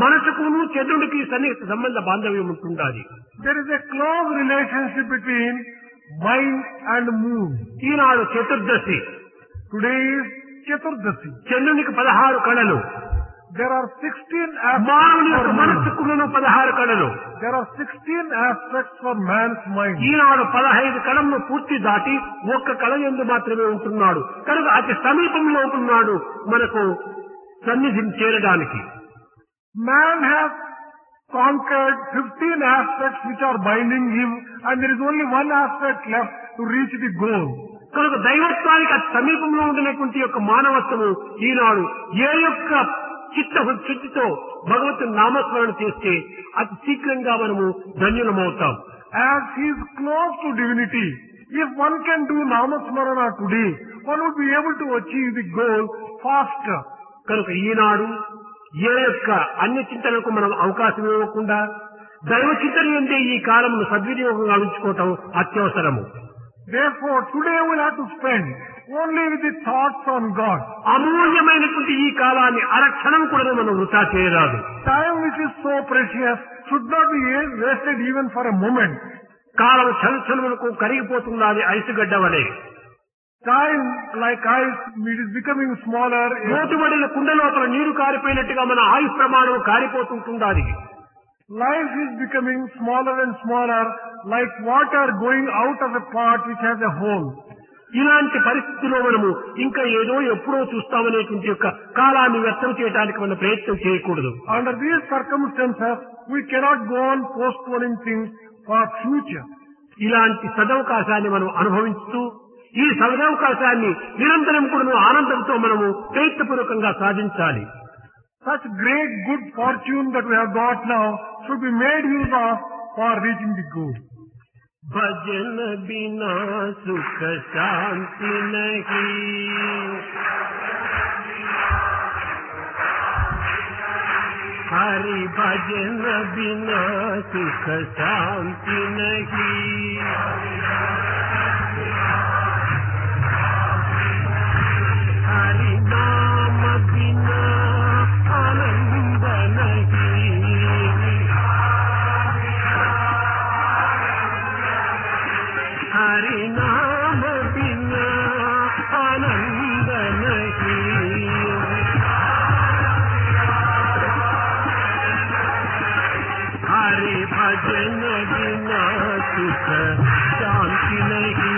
Speaker 1: మనసుకును చంద్రుడికి సన్నిహిత సంబంధ బాంధవ్యం ఉంటుండాలి.
Speaker 2: There is a close relationship between mind and moon.
Speaker 1: Eenadu Chaturdashi.
Speaker 2: Today is Chaturdasi.
Speaker 1: చంద్రునికి 16 కళలు.
Speaker 2: There are 16
Speaker 1: మానవుని
Speaker 2: aspects
Speaker 1: యొక్క
Speaker 2: for moon.
Speaker 1: మనస్సుకును 16 కళలు.
Speaker 2: There are 16 aspects for man's mind.
Speaker 1: ఈనాడు 15 కళలను పూర్తి దాటి ఒక్క కళ యందు మాత్రమే ఉంటున్నాడు. కనుక అతి సమీపంలో ఉన్నాడు మనకు సన్నిధిని చేరడానికి.
Speaker 2: Man has conquered 15 aspects which are binding him, and there is only one aspect left to reach the goal.
Speaker 1: కనుక దైవత్వానికి అతి సమీపంలో ఉండినటువంటి యొక్క మానవత్వము ఈనాడు ఏ యొక్క చిత్తశుద్ధితో భగవంతుని నామస్మరణ చేస్తే అతి శీఘ్రంగా మనము ధన్యులమవుతాం.
Speaker 2: As he is close to divinity, if one can do Namasmarana today, one would be able to achieve the goal faster.
Speaker 1: కనుక ఈనాడు ఏ యొక్క అన్య చింతనకు మనం అవకాశం ఇవ్వకుండా దైవ చింతన ఎందే ఈ కాలమును సద్వినియోగంగా ఉంచుకోవటం అత్యవసరము.
Speaker 2: Therefore, today we will have to spend only with the thoughts on God.
Speaker 1: అమూల్యమైనటువంటి ఈ కాలాన్ని అరక్షణం కూడా మనం వృథా చేయరాదు.
Speaker 2: Time which is so precious should not be wasted even for a moment.
Speaker 1: కాలం చలుచలులకు కరిగిపోతున్నది ఐసుగడ్డ వలె.
Speaker 2: Time, like ice, it is becoming smaller.
Speaker 1: నోటుబడిన కుండ లోపల నీరు కారిపోయినట్టుగా మన ఆయుష్ ప్రమాణం కారిపోతుంటున్నది.
Speaker 2: Life is becoming smaller and smaller, like water going out of a pot which has a hole.
Speaker 1: ఇలాంటి పరిస్థితిలో మనము ఇంకా ఏదో ఎప్పుడో చూస్తామనేటువంటి యొక్క కాలాన్ని వ్యర్థం చేయడానికి మనం ప్రయత్నం చేయకూడదు.
Speaker 2: Under these circumstances, we cannot go on postponing things for future.
Speaker 1: ఇలాంటి సదవకాశాన్ని మనం అనుభవిస్తూ ఈ సదవకాశాన్ని నిరంతరం కూడా ఆనందంతో మనము ప్రయత్నపూర్వకంగా సాధించాలి.
Speaker 2: Such great good fortune that we have got now should be made use of for reaching the goal.
Speaker 1: भजन बिना सुख शांति नहीं, हरि भजन बिना सुख शांति नहीं, हरि नाम बिना आनंद नहीं, हरि नाम बिना आनंद नहीं, हरि भजन बिना सुख शांति नहीं।